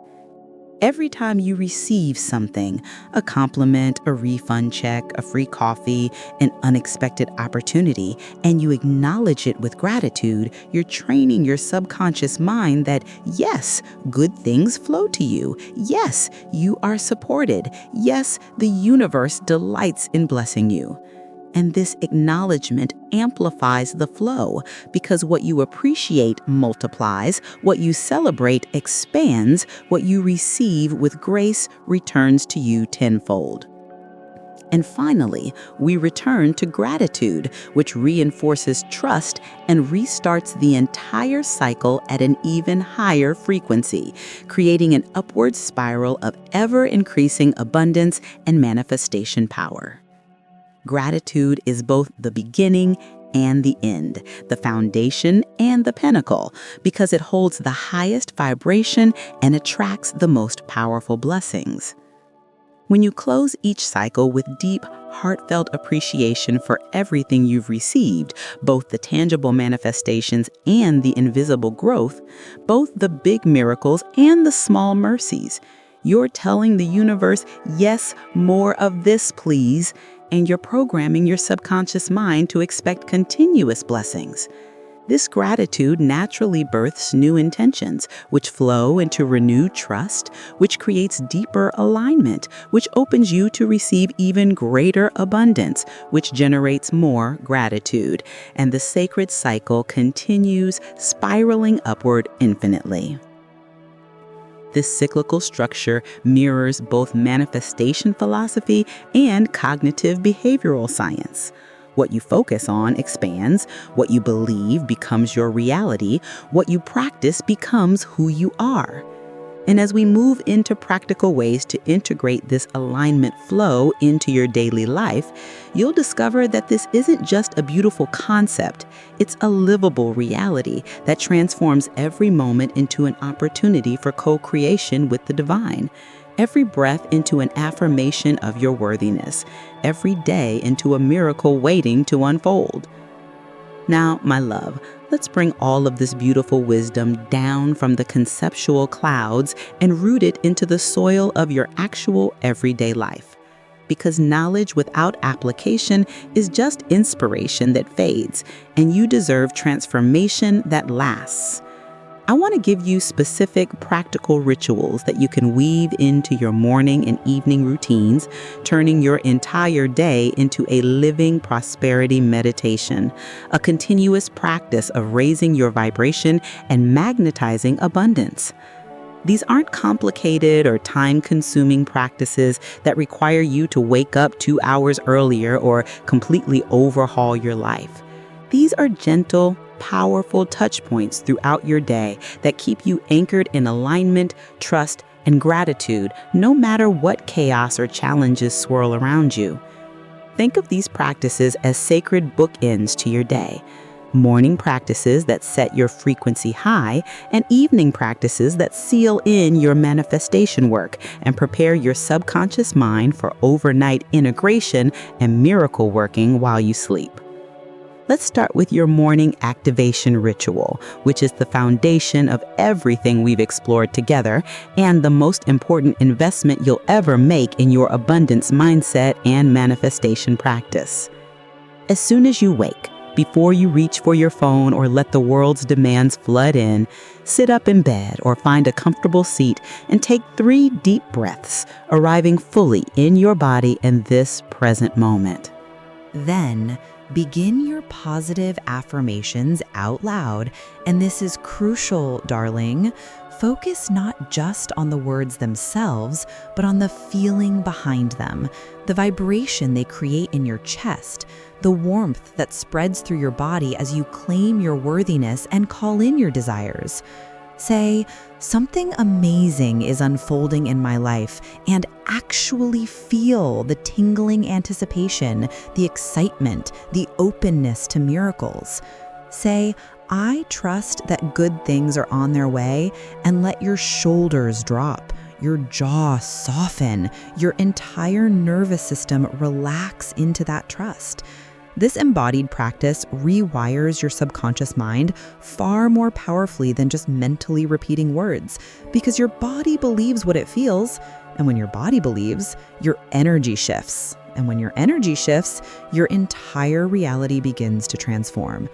Every time you receive something, a compliment, a refund check, a free coffee, an unexpected opportunity, and you acknowledge it with gratitude, you're training your subconscious mind that, yes, good things flow to you. Yes, you are supported. Yes, the universe delights in blessing you. And this acknowledgement amplifies the flow because what you appreciate multiplies, what you celebrate expands, what you receive with grace returns to you tenfold. And finally, we return to gratitude, which reinforces trust and restarts the entire cycle at an even higher frequency, creating an upward spiral of ever-increasing abundance and manifestation power. Gratitude is both the beginning and the end, the foundation and the pinnacle, because it holds the highest vibration and attracts the most powerful blessings. When you close each cycle with deep, heartfelt appreciation for everything you've received, both the tangible manifestations and the invisible growth, both the big miracles and the small mercies, You're telling the universe, yes, more of this, please, and you're programming your subconscious mind to expect continuous blessings. This gratitude naturally births new intentions, which flow into renewed trust, which creates deeper alignment, which opens you to receive even greater abundance, which generates more gratitude. And the sacred cycle continues, spiraling upward infinitely. This cyclical structure mirrors both manifestation philosophy and cognitive behavioral science. What you focus on expands, what you believe becomes your reality, what you practice becomes who you are. And as we move into practical ways to integrate this alignment flow into your daily life, you'll discover that this isn't just a beautiful concept, it's a livable reality that transforms every moment into an opportunity for co-creation with the divine. Every breath into an affirmation of your worthiness, every day into a miracle waiting to unfold. Now, my love, let's bring all of this beautiful wisdom down from the conceptual clouds and root it into the soil of your actual everyday life. Because knowledge without application is just inspiration that fades, and you deserve transformation that lasts. I want to give you specific practical rituals that you can weave into your morning and evening routines, turning your entire day into a living prosperity meditation, a continuous practice of raising your vibration and magnetizing abundance. These aren't complicated or time-consuming practices that require you to wake up 2 hours earlier or completely overhaul your life. These are gentle, powerful touch points throughout your day that keep you anchored in alignment, trust, and gratitude, no matter what chaos or challenges swirl around you. Think of these practices as sacred bookends to your day. Morning practices that set your frequency high, and evening practices that seal in your manifestation work and prepare your subconscious mind for overnight integration and miracle working while you sleep. Let's start with your morning activation ritual, which is the foundation of everything we've explored together and the most important investment you'll ever make in your abundance mindset and manifestation practice. As soon as you wake, before you reach for your phone or let the world's demands flood in, sit up in bed or find a comfortable seat and take 3 deep breaths, arriving fully in your body in this present moment. Then, begin your positive affirmations out loud, and this is crucial, darling. Focus not just on the words themselves, but on the feeling behind them, the vibration they create in your chest, the warmth that spreads through your body as you claim your worthiness and call in your desires. Say, something amazing is unfolding in my life, and actually feel the tingling anticipation, the excitement, the openness to miracles. Say, I trust that good things are on their way, and let your shoulders drop, your jaw soften, your entire nervous system relax into that trust. This embodied practice rewires your subconscious mind far more powerfully than just mentally repeating words, because your body believes what it feels, and when your body believes, your energy shifts. And when your energy shifts, your entire reality begins to transform.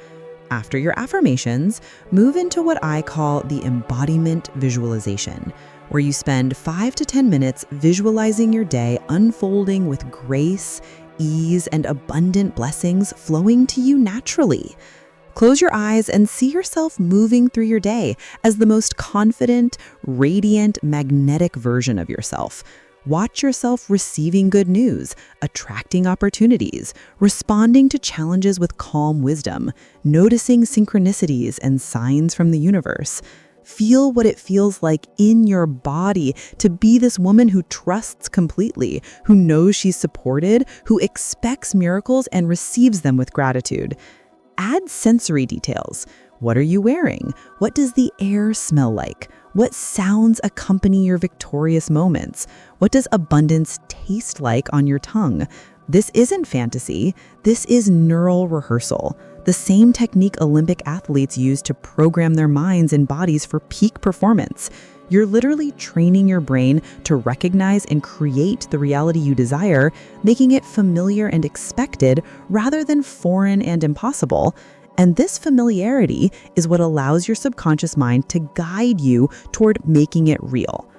After your affirmations, move into what I call the embodiment visualization, where you spend 5 to 10 minutes visualizing your day unfolding with grace, ease, and abundant blessings flowing to you naturally. Close your eyes and see yourself moving through your day as the most confident, radiant, magnetic version of yourself. Watch yourself receiving good news, attracting opportunities, responding to challenges with calm wisdom, noticing synchronicities and signs from the universe. Feel what it feels like in your body to be this woman who trusts completely, who knows she's supported, who expects miracles and receives them with gratitude. Add sensory details. What are you wearing? What does the air smell like? What sounds accompany your victorious moments? What does abundance taste like on your tongue? This isn't fantasy. This is neural rehearsal. The same technique Olympic athletes use to program their minds and bodies for peak performance. You're literally training your brain to recognize and create the reality you desire, making it familiar and expected rather than foreign and impossible. And this familiarity is what allows your subconscious mind to guide you toward making it real.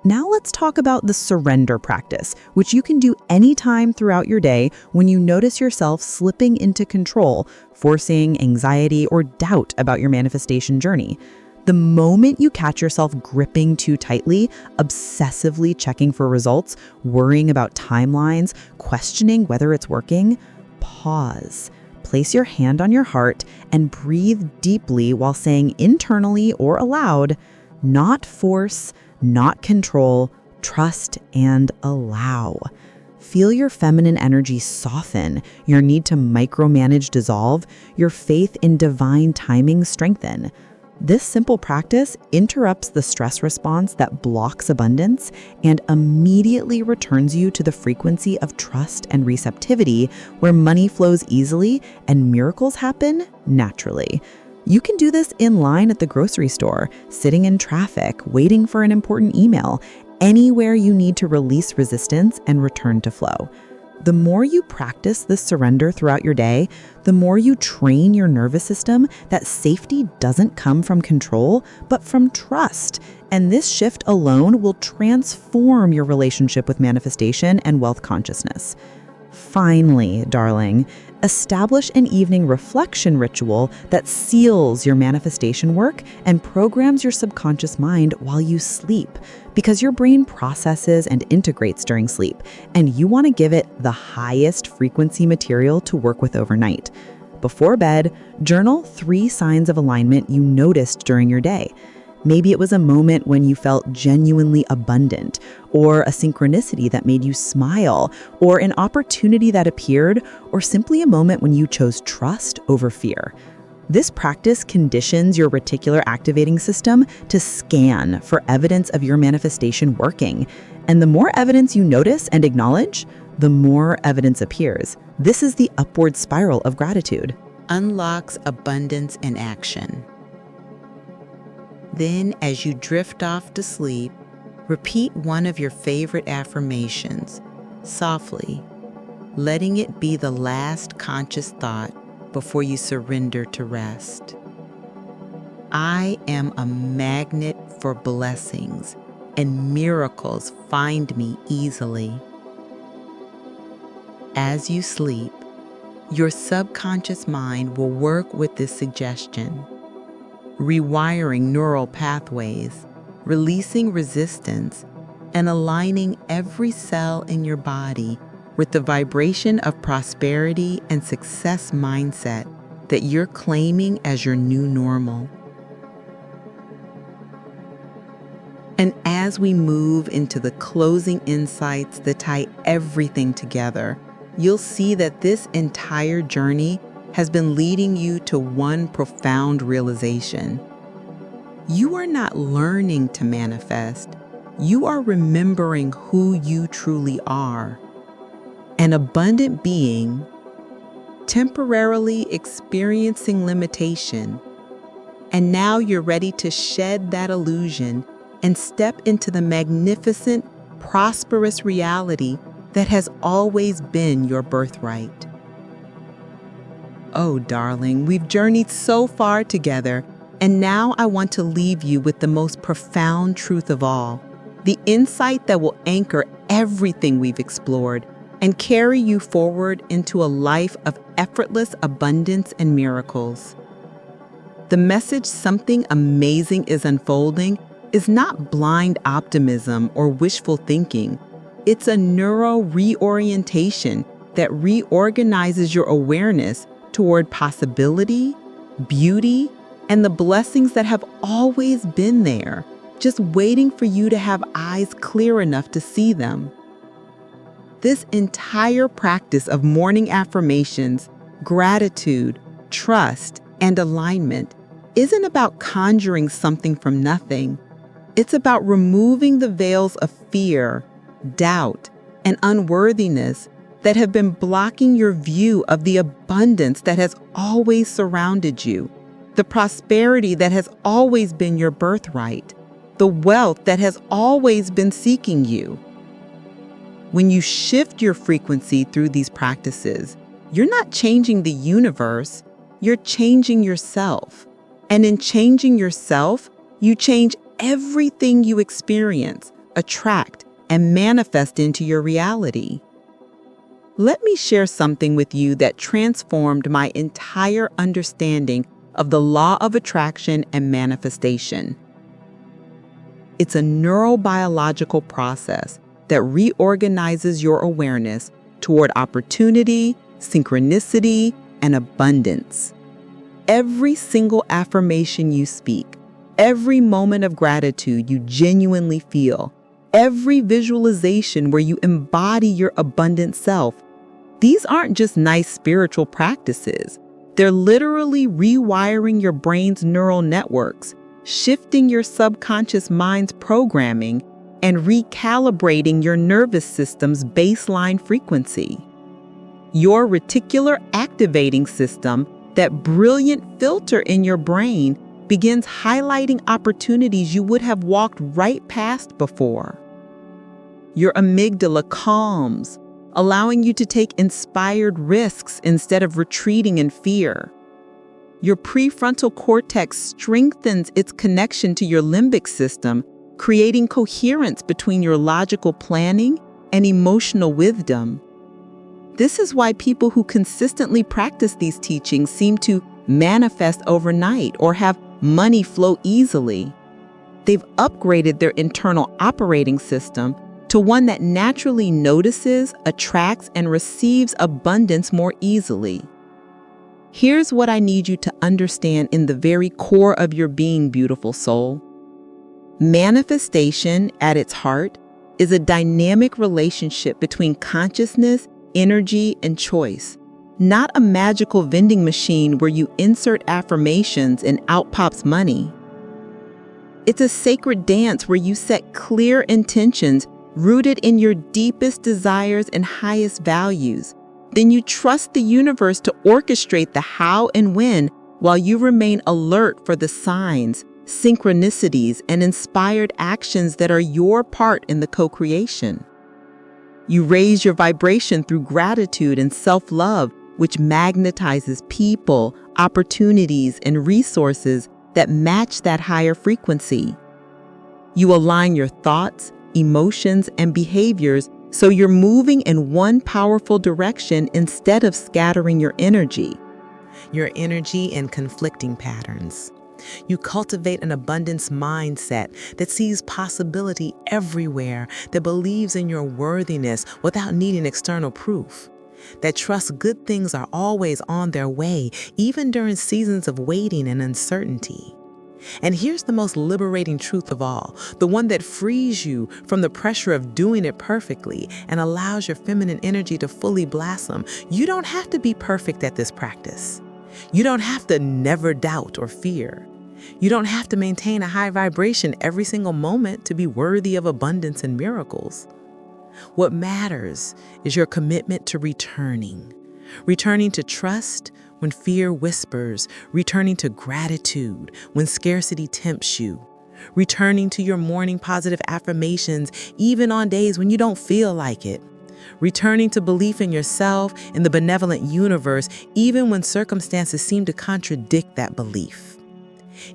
Now let's talk about the surrender practice, which you can do anytime throughout your day when you notice yourself slipping into control, forcing anxiety or doubt about your manifestation journey. The moment you catch yourself gripping too tightly, obsessively checking for results, worrying about timelines, questioning whether it's working, pause. Place your hand on your heart and breathe deeply while saying internally or aloud, not force, not control, trust and allow. Feel your feminine energy soften, your need to micromanage dissolve, your faith in divine timing strengthen. This simple practice interrupts the stress response that blocks abundance and immediately returns you to the frequency of trust and receptivity where money flows easily and miracles happen naturally. You can do this in line at the grocery store, sitting in traffic, waiting for an important email, anywhere you need to release resistance and return to flow. The more you practice this surrender throughout your day, the more you train your nervous system that safety doesn't come from control, but from trust. And this shift alone will transform your relationship with manifestation and wealth consciousness. Finally, darling, establish an evening reflection ritual that seals your manifestation work and programs your subconscious mind while you sleep, because your brain processes and integrates during sleep, and you want to give it the highest frequency material to work with overnight. Before bed, journal 3 signs of alignment you noticed during your day. Maybe it was a moment when you felt genuinely abundant, or a synchronicity that made you smile, or an opportunity that appeared, or simply a moment when you chose trust over fear. This practice conditions your reticular activating system to scan for evidence of your manifestation working. And the more evidence you notice and acknowledge, the more evidence appears. This is the upward spiral of gratitude. Unlocks abundance in action. Then, as you drift off to sleep, repeat one of your favorite affirmations, softly, letting it be the last conscious thought before you surrender to rest. I am a magnet for blessings, and miracles find me easily. As you sleep, your subconscious mind will work with this suggestion, rewiring neural pathways, releasing resistance, and aligning every cell in your body with the vibration of prosperity and success mindset that you're claiming as your new normal. And as we move into the closing insights that tie everything together, you'll see that this entire journey has been leading you to one profound realization. You are not learning to manifest. You are remembering who you truly are. An abundant being, temporarily experiencing limitation. And now you're ready to shed that illusion and step into the magnificent, prosperous reality that has always been your birthright. Oh, darling, we've journeyed so far together, and now I want to leave you with the most profound truth of all, the insight that will anchor everything we've explored and carry you forward into a life of effortless abundance and miracles. The message something amazing is unfolding is not blind optimism or wishful thinking. It's a neuro reorientation that reorganizes your awareness toward possibility, beauty, and the blessings that have always been there, just waiting for you to have eyes clear enough to see them. This entire practice of morning affirmations, gratitude, trust, and alignment isn't about conjuring something from nothing. It's about removing the veils of fear, doubt, and unworthiness that have been blocking your view of the abundance that has always surrounded you, the prosperity that has always been your birthright, the wealth that has always been seeking you. When you shift your frequency through these practices, you're not changing the universe, you're changing yourself. And in changing yourself, you change everything you experience, attract, and manifest into your reality. Let me share something with you that transformed my entire understanding of the law of attraction and manifestation. It's a neurobiological process that reorganizes your awareness toward opportunity, synchronicity, and abundance. Every single affirmation you speak, every moment of gratitude you genuinely feel, every visualization where you embody your abundant self, these aren't just nice spiritual practices. They're literally rewiring your brain's neural networks, shifting your subconscious mind's programming, and recalibrating your nervous system's baseline frequency. Your reticular activating system, that brilliant filter in your brain, begins highlighting opportunities you would have walked right past before. Your amygdala calms, allowing you to take inspired risks instead of retreating in fear. Your prefrontal cortex strengthens its connection to your limbic system, creating coherence between your logical planning and emotional wisdom. This is why people who consistently practice these teachings seem to manifest overnight or have money flow easily. They've upgraded their internal operating system to one that naturally notices, attracts, and receives abundance more easily. Here's what I need you to understand in the very core of your being, beautiful soul. Manifestation, at its heart, is a dynamic relationship between consciousness, energy, and choice, not a magical vending machine where you insert affirmations and out pops money. It's a sacred dance where you set clear intentions rooted in your deepest desires and highest values. Then you trust the universe to orchestrate the how and when while you remain alert for the signs, synchronicities, and inspired actions that are your part in the co-creation. You raise your vibration through gratitude and self-love, which magnetizes people, opportunities, and resources that match that higher frequency. You align your thoughts, emotions, and behaviors so you're moving in one powerful direction instead of scattering your energy. Your energy in conflicting patterns. You cultivate an abundance mindset that sees possibility everywhere, that believes in your worthiness without needing external proof, that trusts good things are always on their way, even during seasons of waiting and uncertainty. And here's the most liberating truth of all, the one that frees you from the pressure of doing it perfectly and allows your feminine energy to fully blossom. You don't have to be perfect at this practice. You don't have to never doubt or fear. You don't have to maintain a high vibration every single moment to be worthy of abundance and miracles. What matters is your commitment to returning to trust when fear whispers, returning to gratitude when scarcity tempts you, returning to your morning positive affirmations even on days when you don't feel like it, returning to belief in yourself and the benevolent universe even when circumstances seem to contradict that belief.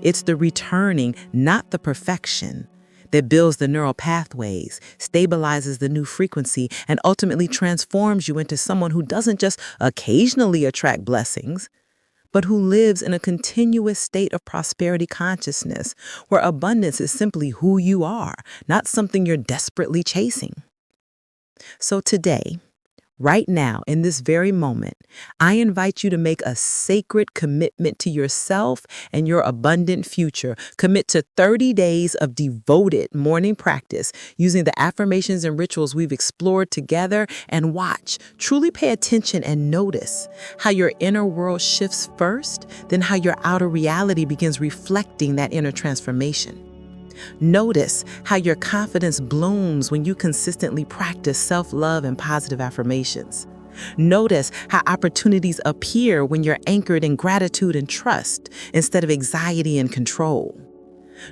It's the returning, not the perfection, that builds the neural pathways, stabilizes the new frequency, and ultimately transforms you into someone who doesn't just occasionally attract blessings, but who lives in a continuous state of prosperity consciousness, where abundance is simply who you are, not something you're desperately chasing. So today, right now, in this very moment, I invite you to make a sacred commitment to yourself and your abundant future. Commit to 30 days of devoted morning practice using the affirmations and rituals we've explored together, and watch, truly pay attention and notice how your inner world shifts first, then how your outer reality begins reflecting that inner transformation. Notice how your confidence blooms when you consistently practice self-love and positive affirmations. Notice how opportunities appear when you're anchored in gratitude and trust instead of anxiety and control.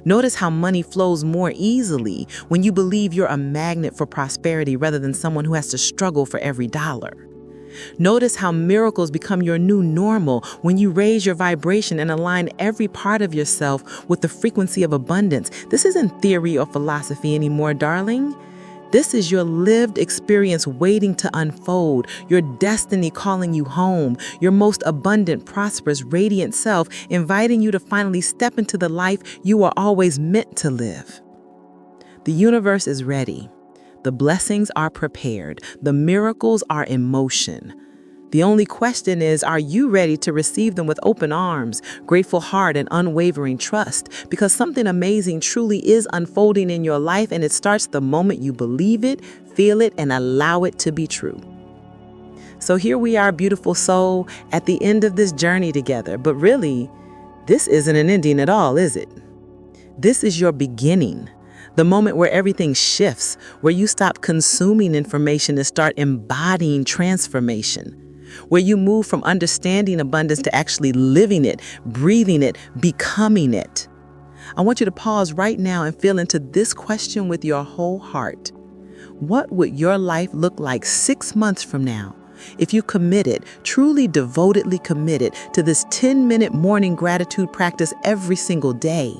Notice how money flows more easily when you believe you're a magnet for prosperity rather than someone who has to struggle for every dollar. Notice how miracles become your new normal when you raise your vibration and align every part of yourself with the frequency of abundance. This isn't theory or philosophy anymore, darling. This is your lived experience waiting to unfold, your destiny calling you home, your most abundant, prosperous, radiant self inviting you to finally step into the life you are always meant to live. The universe is ready. The blessings are prepared. The miracles are in motion. The only question is, are you ready to receive them with open arms, grateful heart, and unwavering trust? Because something amazing truly is unfolding in your life, and it starts the moment you believe it, feel it, and allow it to be true. So here we are, beautiful soul, at the end of this journey together. But really, this isn't an ending at all, is it? This is your beginning. The moment where everything shifts, where you stop consuming information and start embodying transformation, where you move from understanding abundance to actually living it, breathing it, becoming it. I want you to pause right now and feel into this question with your whole heart. What would your life look like 6 months from now if you committed, truly devotedly committed to this 10-minute morning gratitude practice every single day?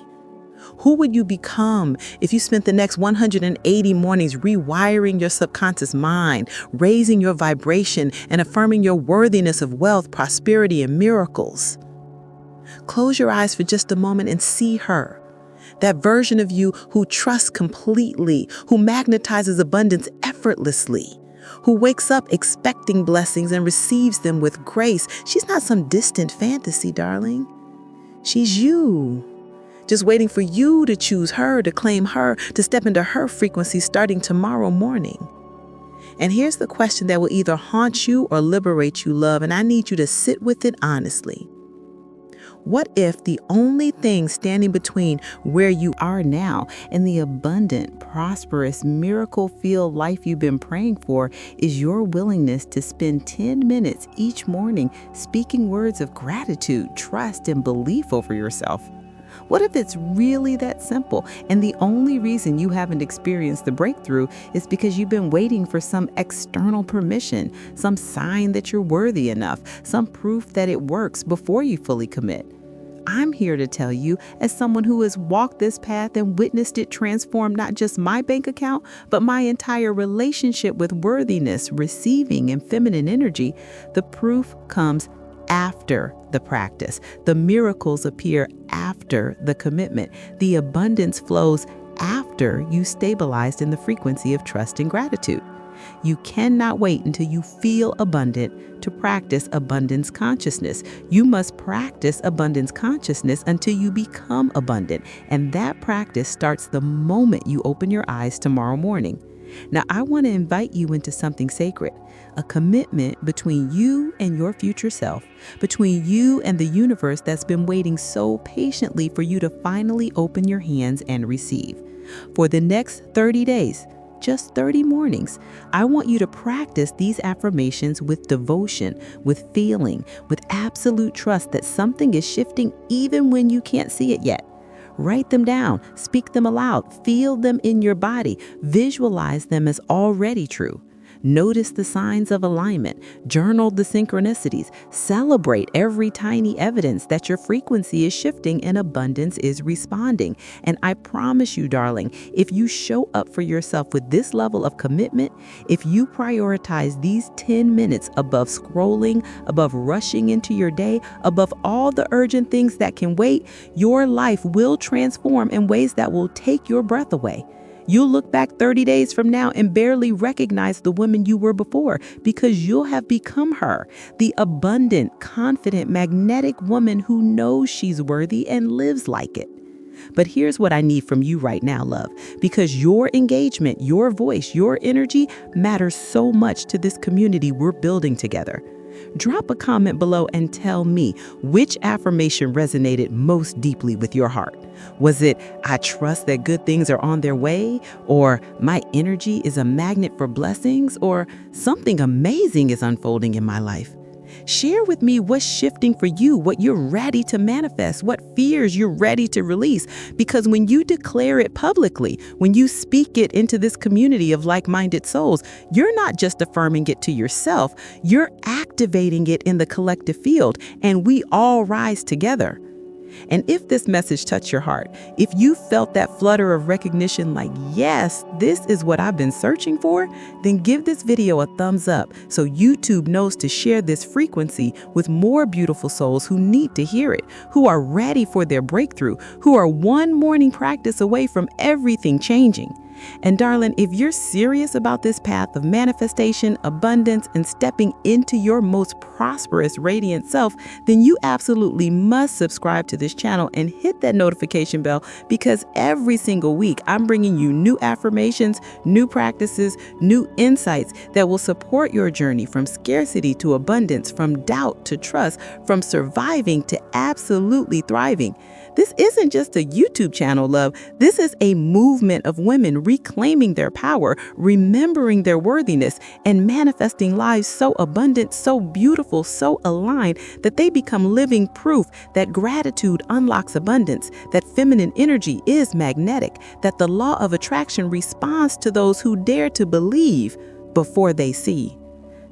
Who would you become if you spent the next 180 mornings rewiring your subconscious mind, raising your vibration, and affirming your worthiness of wealth, prosperity, and miracles? Close your eyes for just a moment and see her. That version of you who trusts completely, who magnetizes abundance effortlessly, who wakes up expecting blessings and receives them with grace. She's not some distant fantasy, darling. She's you. Just waiting for you to choose her, to claim her, to step into her frequency starting tomorrow morning. And here's the question that will either haunt you or liberate you, love, and I need you to sit with it honestly. What if the only thing standing between where you are now and the abundant, prosperous, miracle-filled life you've been praying for is your willingness to spend 10 minutes each morning speaking words of gratitude, trust, and belief over yourself? What if it's really that simple, and the only reason you haven't experienced the breakthrough is because you've been waiting for some external permission, some sign that you're worthy enough, some proof that it works before you fully commit? I'm here to tell you, as someone who has walked this path and witnessed it transform not just my bank account, but my entire relationship with worthiness, receiving, and feminine energy, the proof comes after the practice. The miracles appear after the commitment. The abundance flows after you stabilized in the frequency of trust and gratitude. You cannot wait until you feel abundant to practice abundance consciousness. You must practice abundance consciousness until you become abundant. And that practice starts the moment you open your eyes tomorrow morning. Now, I want to invite you into something sacred, a commitment between you and your future self, between you and the universe that's been waiting so patiently for you to finally open your hands and receive. For the next 30 days, just 30 mornings, I want you to practice these affirmations with devotion, with feeling, with absolute trust that something is shifting even when you can't see it yet. Write them down, speak them aloud, feel them in your body, visualize them as already true. Notice the signs of alignment, journal the synchronicities, celebrate every tiny evidence that your frequency is shifting and abundance is responding. And I promise you, darling, if you show up for yourself with this level of commitment, if you prioritize these 10 minutes above scrolling, above rushing into your day, above all the urgent things that can wait, your life will transform in ways that will take your breath away. You'll look back 30 days from now and barely recognize the woman you were before because you'll have become her, the abundant, confident, magnetic woman who knows she's worthy and lives like it. But here's what I need from you right now, love, because your engagement, your voice, your energy matters so much to this community we're building together. Drop a comment below and tell me which affirmation resonated most deeply with your heart. Was it, I trust that good things are on their way? Or my energy is a magnet for blessings? Or something amazing is unfolding in my life? Share with me what's shifting for you, what you're ready to manifest, what fears you're ready to release. Because when you declare it publicly, when you speak it into this community of like-minded souls, you're not just affirming it to yourself, you're activating it in the collective field, and we all rise together. And if this message touched your heart, if you felt that flutter of recognition like, yes, this is what I've been searching for, then give this video a thumbs up so YouTube knows to share this frequency with more beautiful souls who need to hear it, who are ready for their breakthrough, who are one morning practice away from everything changing. And darling, if you're serious about this path of manifestation, abundance, and stepping into your most prosperous, radiant self, then you absolutely must subscribe to this channel and hit that notification bell, because every single week I'm bringing you new affirmations, new practices, new insights that will support your journey from scarcity to abundance, from doubt to trust, from surviving to absolutely thriving. This isn't just a YouTube channel, love. This is a movement of women reclaiming their power, remembering their worthiness, and manifesting lives so abundant, so beautiful, so aligned that they become living proof that gratitude unlocks abundance, that feminine energy is magnetic, that the law of attraction responds to those who dare to believe before they see.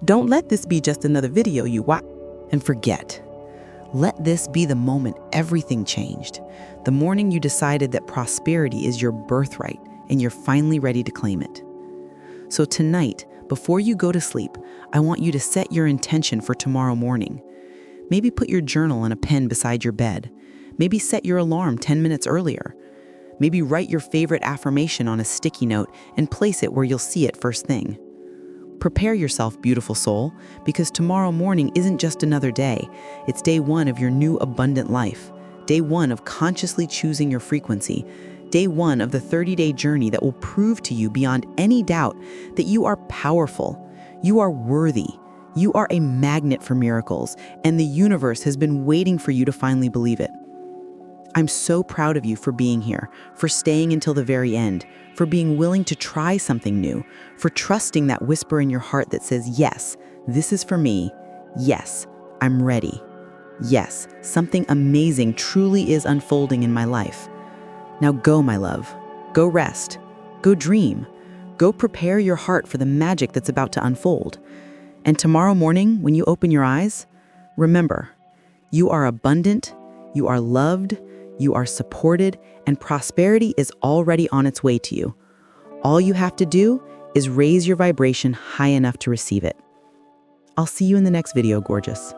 Don't let this be just another video you watch and forget. Let this be the moment everything changed. The morning you decided that prosperity is your birthright and you're finally ready to claim it. So tonight, before you go to sleep, I want you to set your intention for tomorrow morning. Maybe put your journal and a pen beside your bed. Maybe set your alarm 10 minutes earlier. Maybe write your favorite affirmation on a sticky note and place it where you'll see it first thing. Prepare yourself, beautiful soul, because tomorrow morning isn't just another day. It's day one of your new abundant life. Day one of consciously choosing your frequency. Day one of the 30-day journey that will prove to you beyond any doubt that you are powerful, you are worthy, you are a magnet for miracles, and the universe has been waiting for you to finally believe it. I'm so proud of you for being here, for staying until the very end, for being willing to try something new, for trusting that whisper in your heart that says, yes, this is for me. Yes, I'm ready. Yes, something amazing truly is unfolding in my life. Now go, my love. Go rest. Go dream. Go prepare your heart for the magic that's about to unfold. And tomorrow morning, when you open your eyes, remember, you are abundant, you are loved, you are supported, and prosperity is already on its way to you. All you have to do is raise your vibration high enough to receive it. I'll see you in the next video, gorgeous.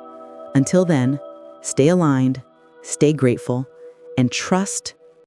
Until then, stay aligned, stay grateful, and trust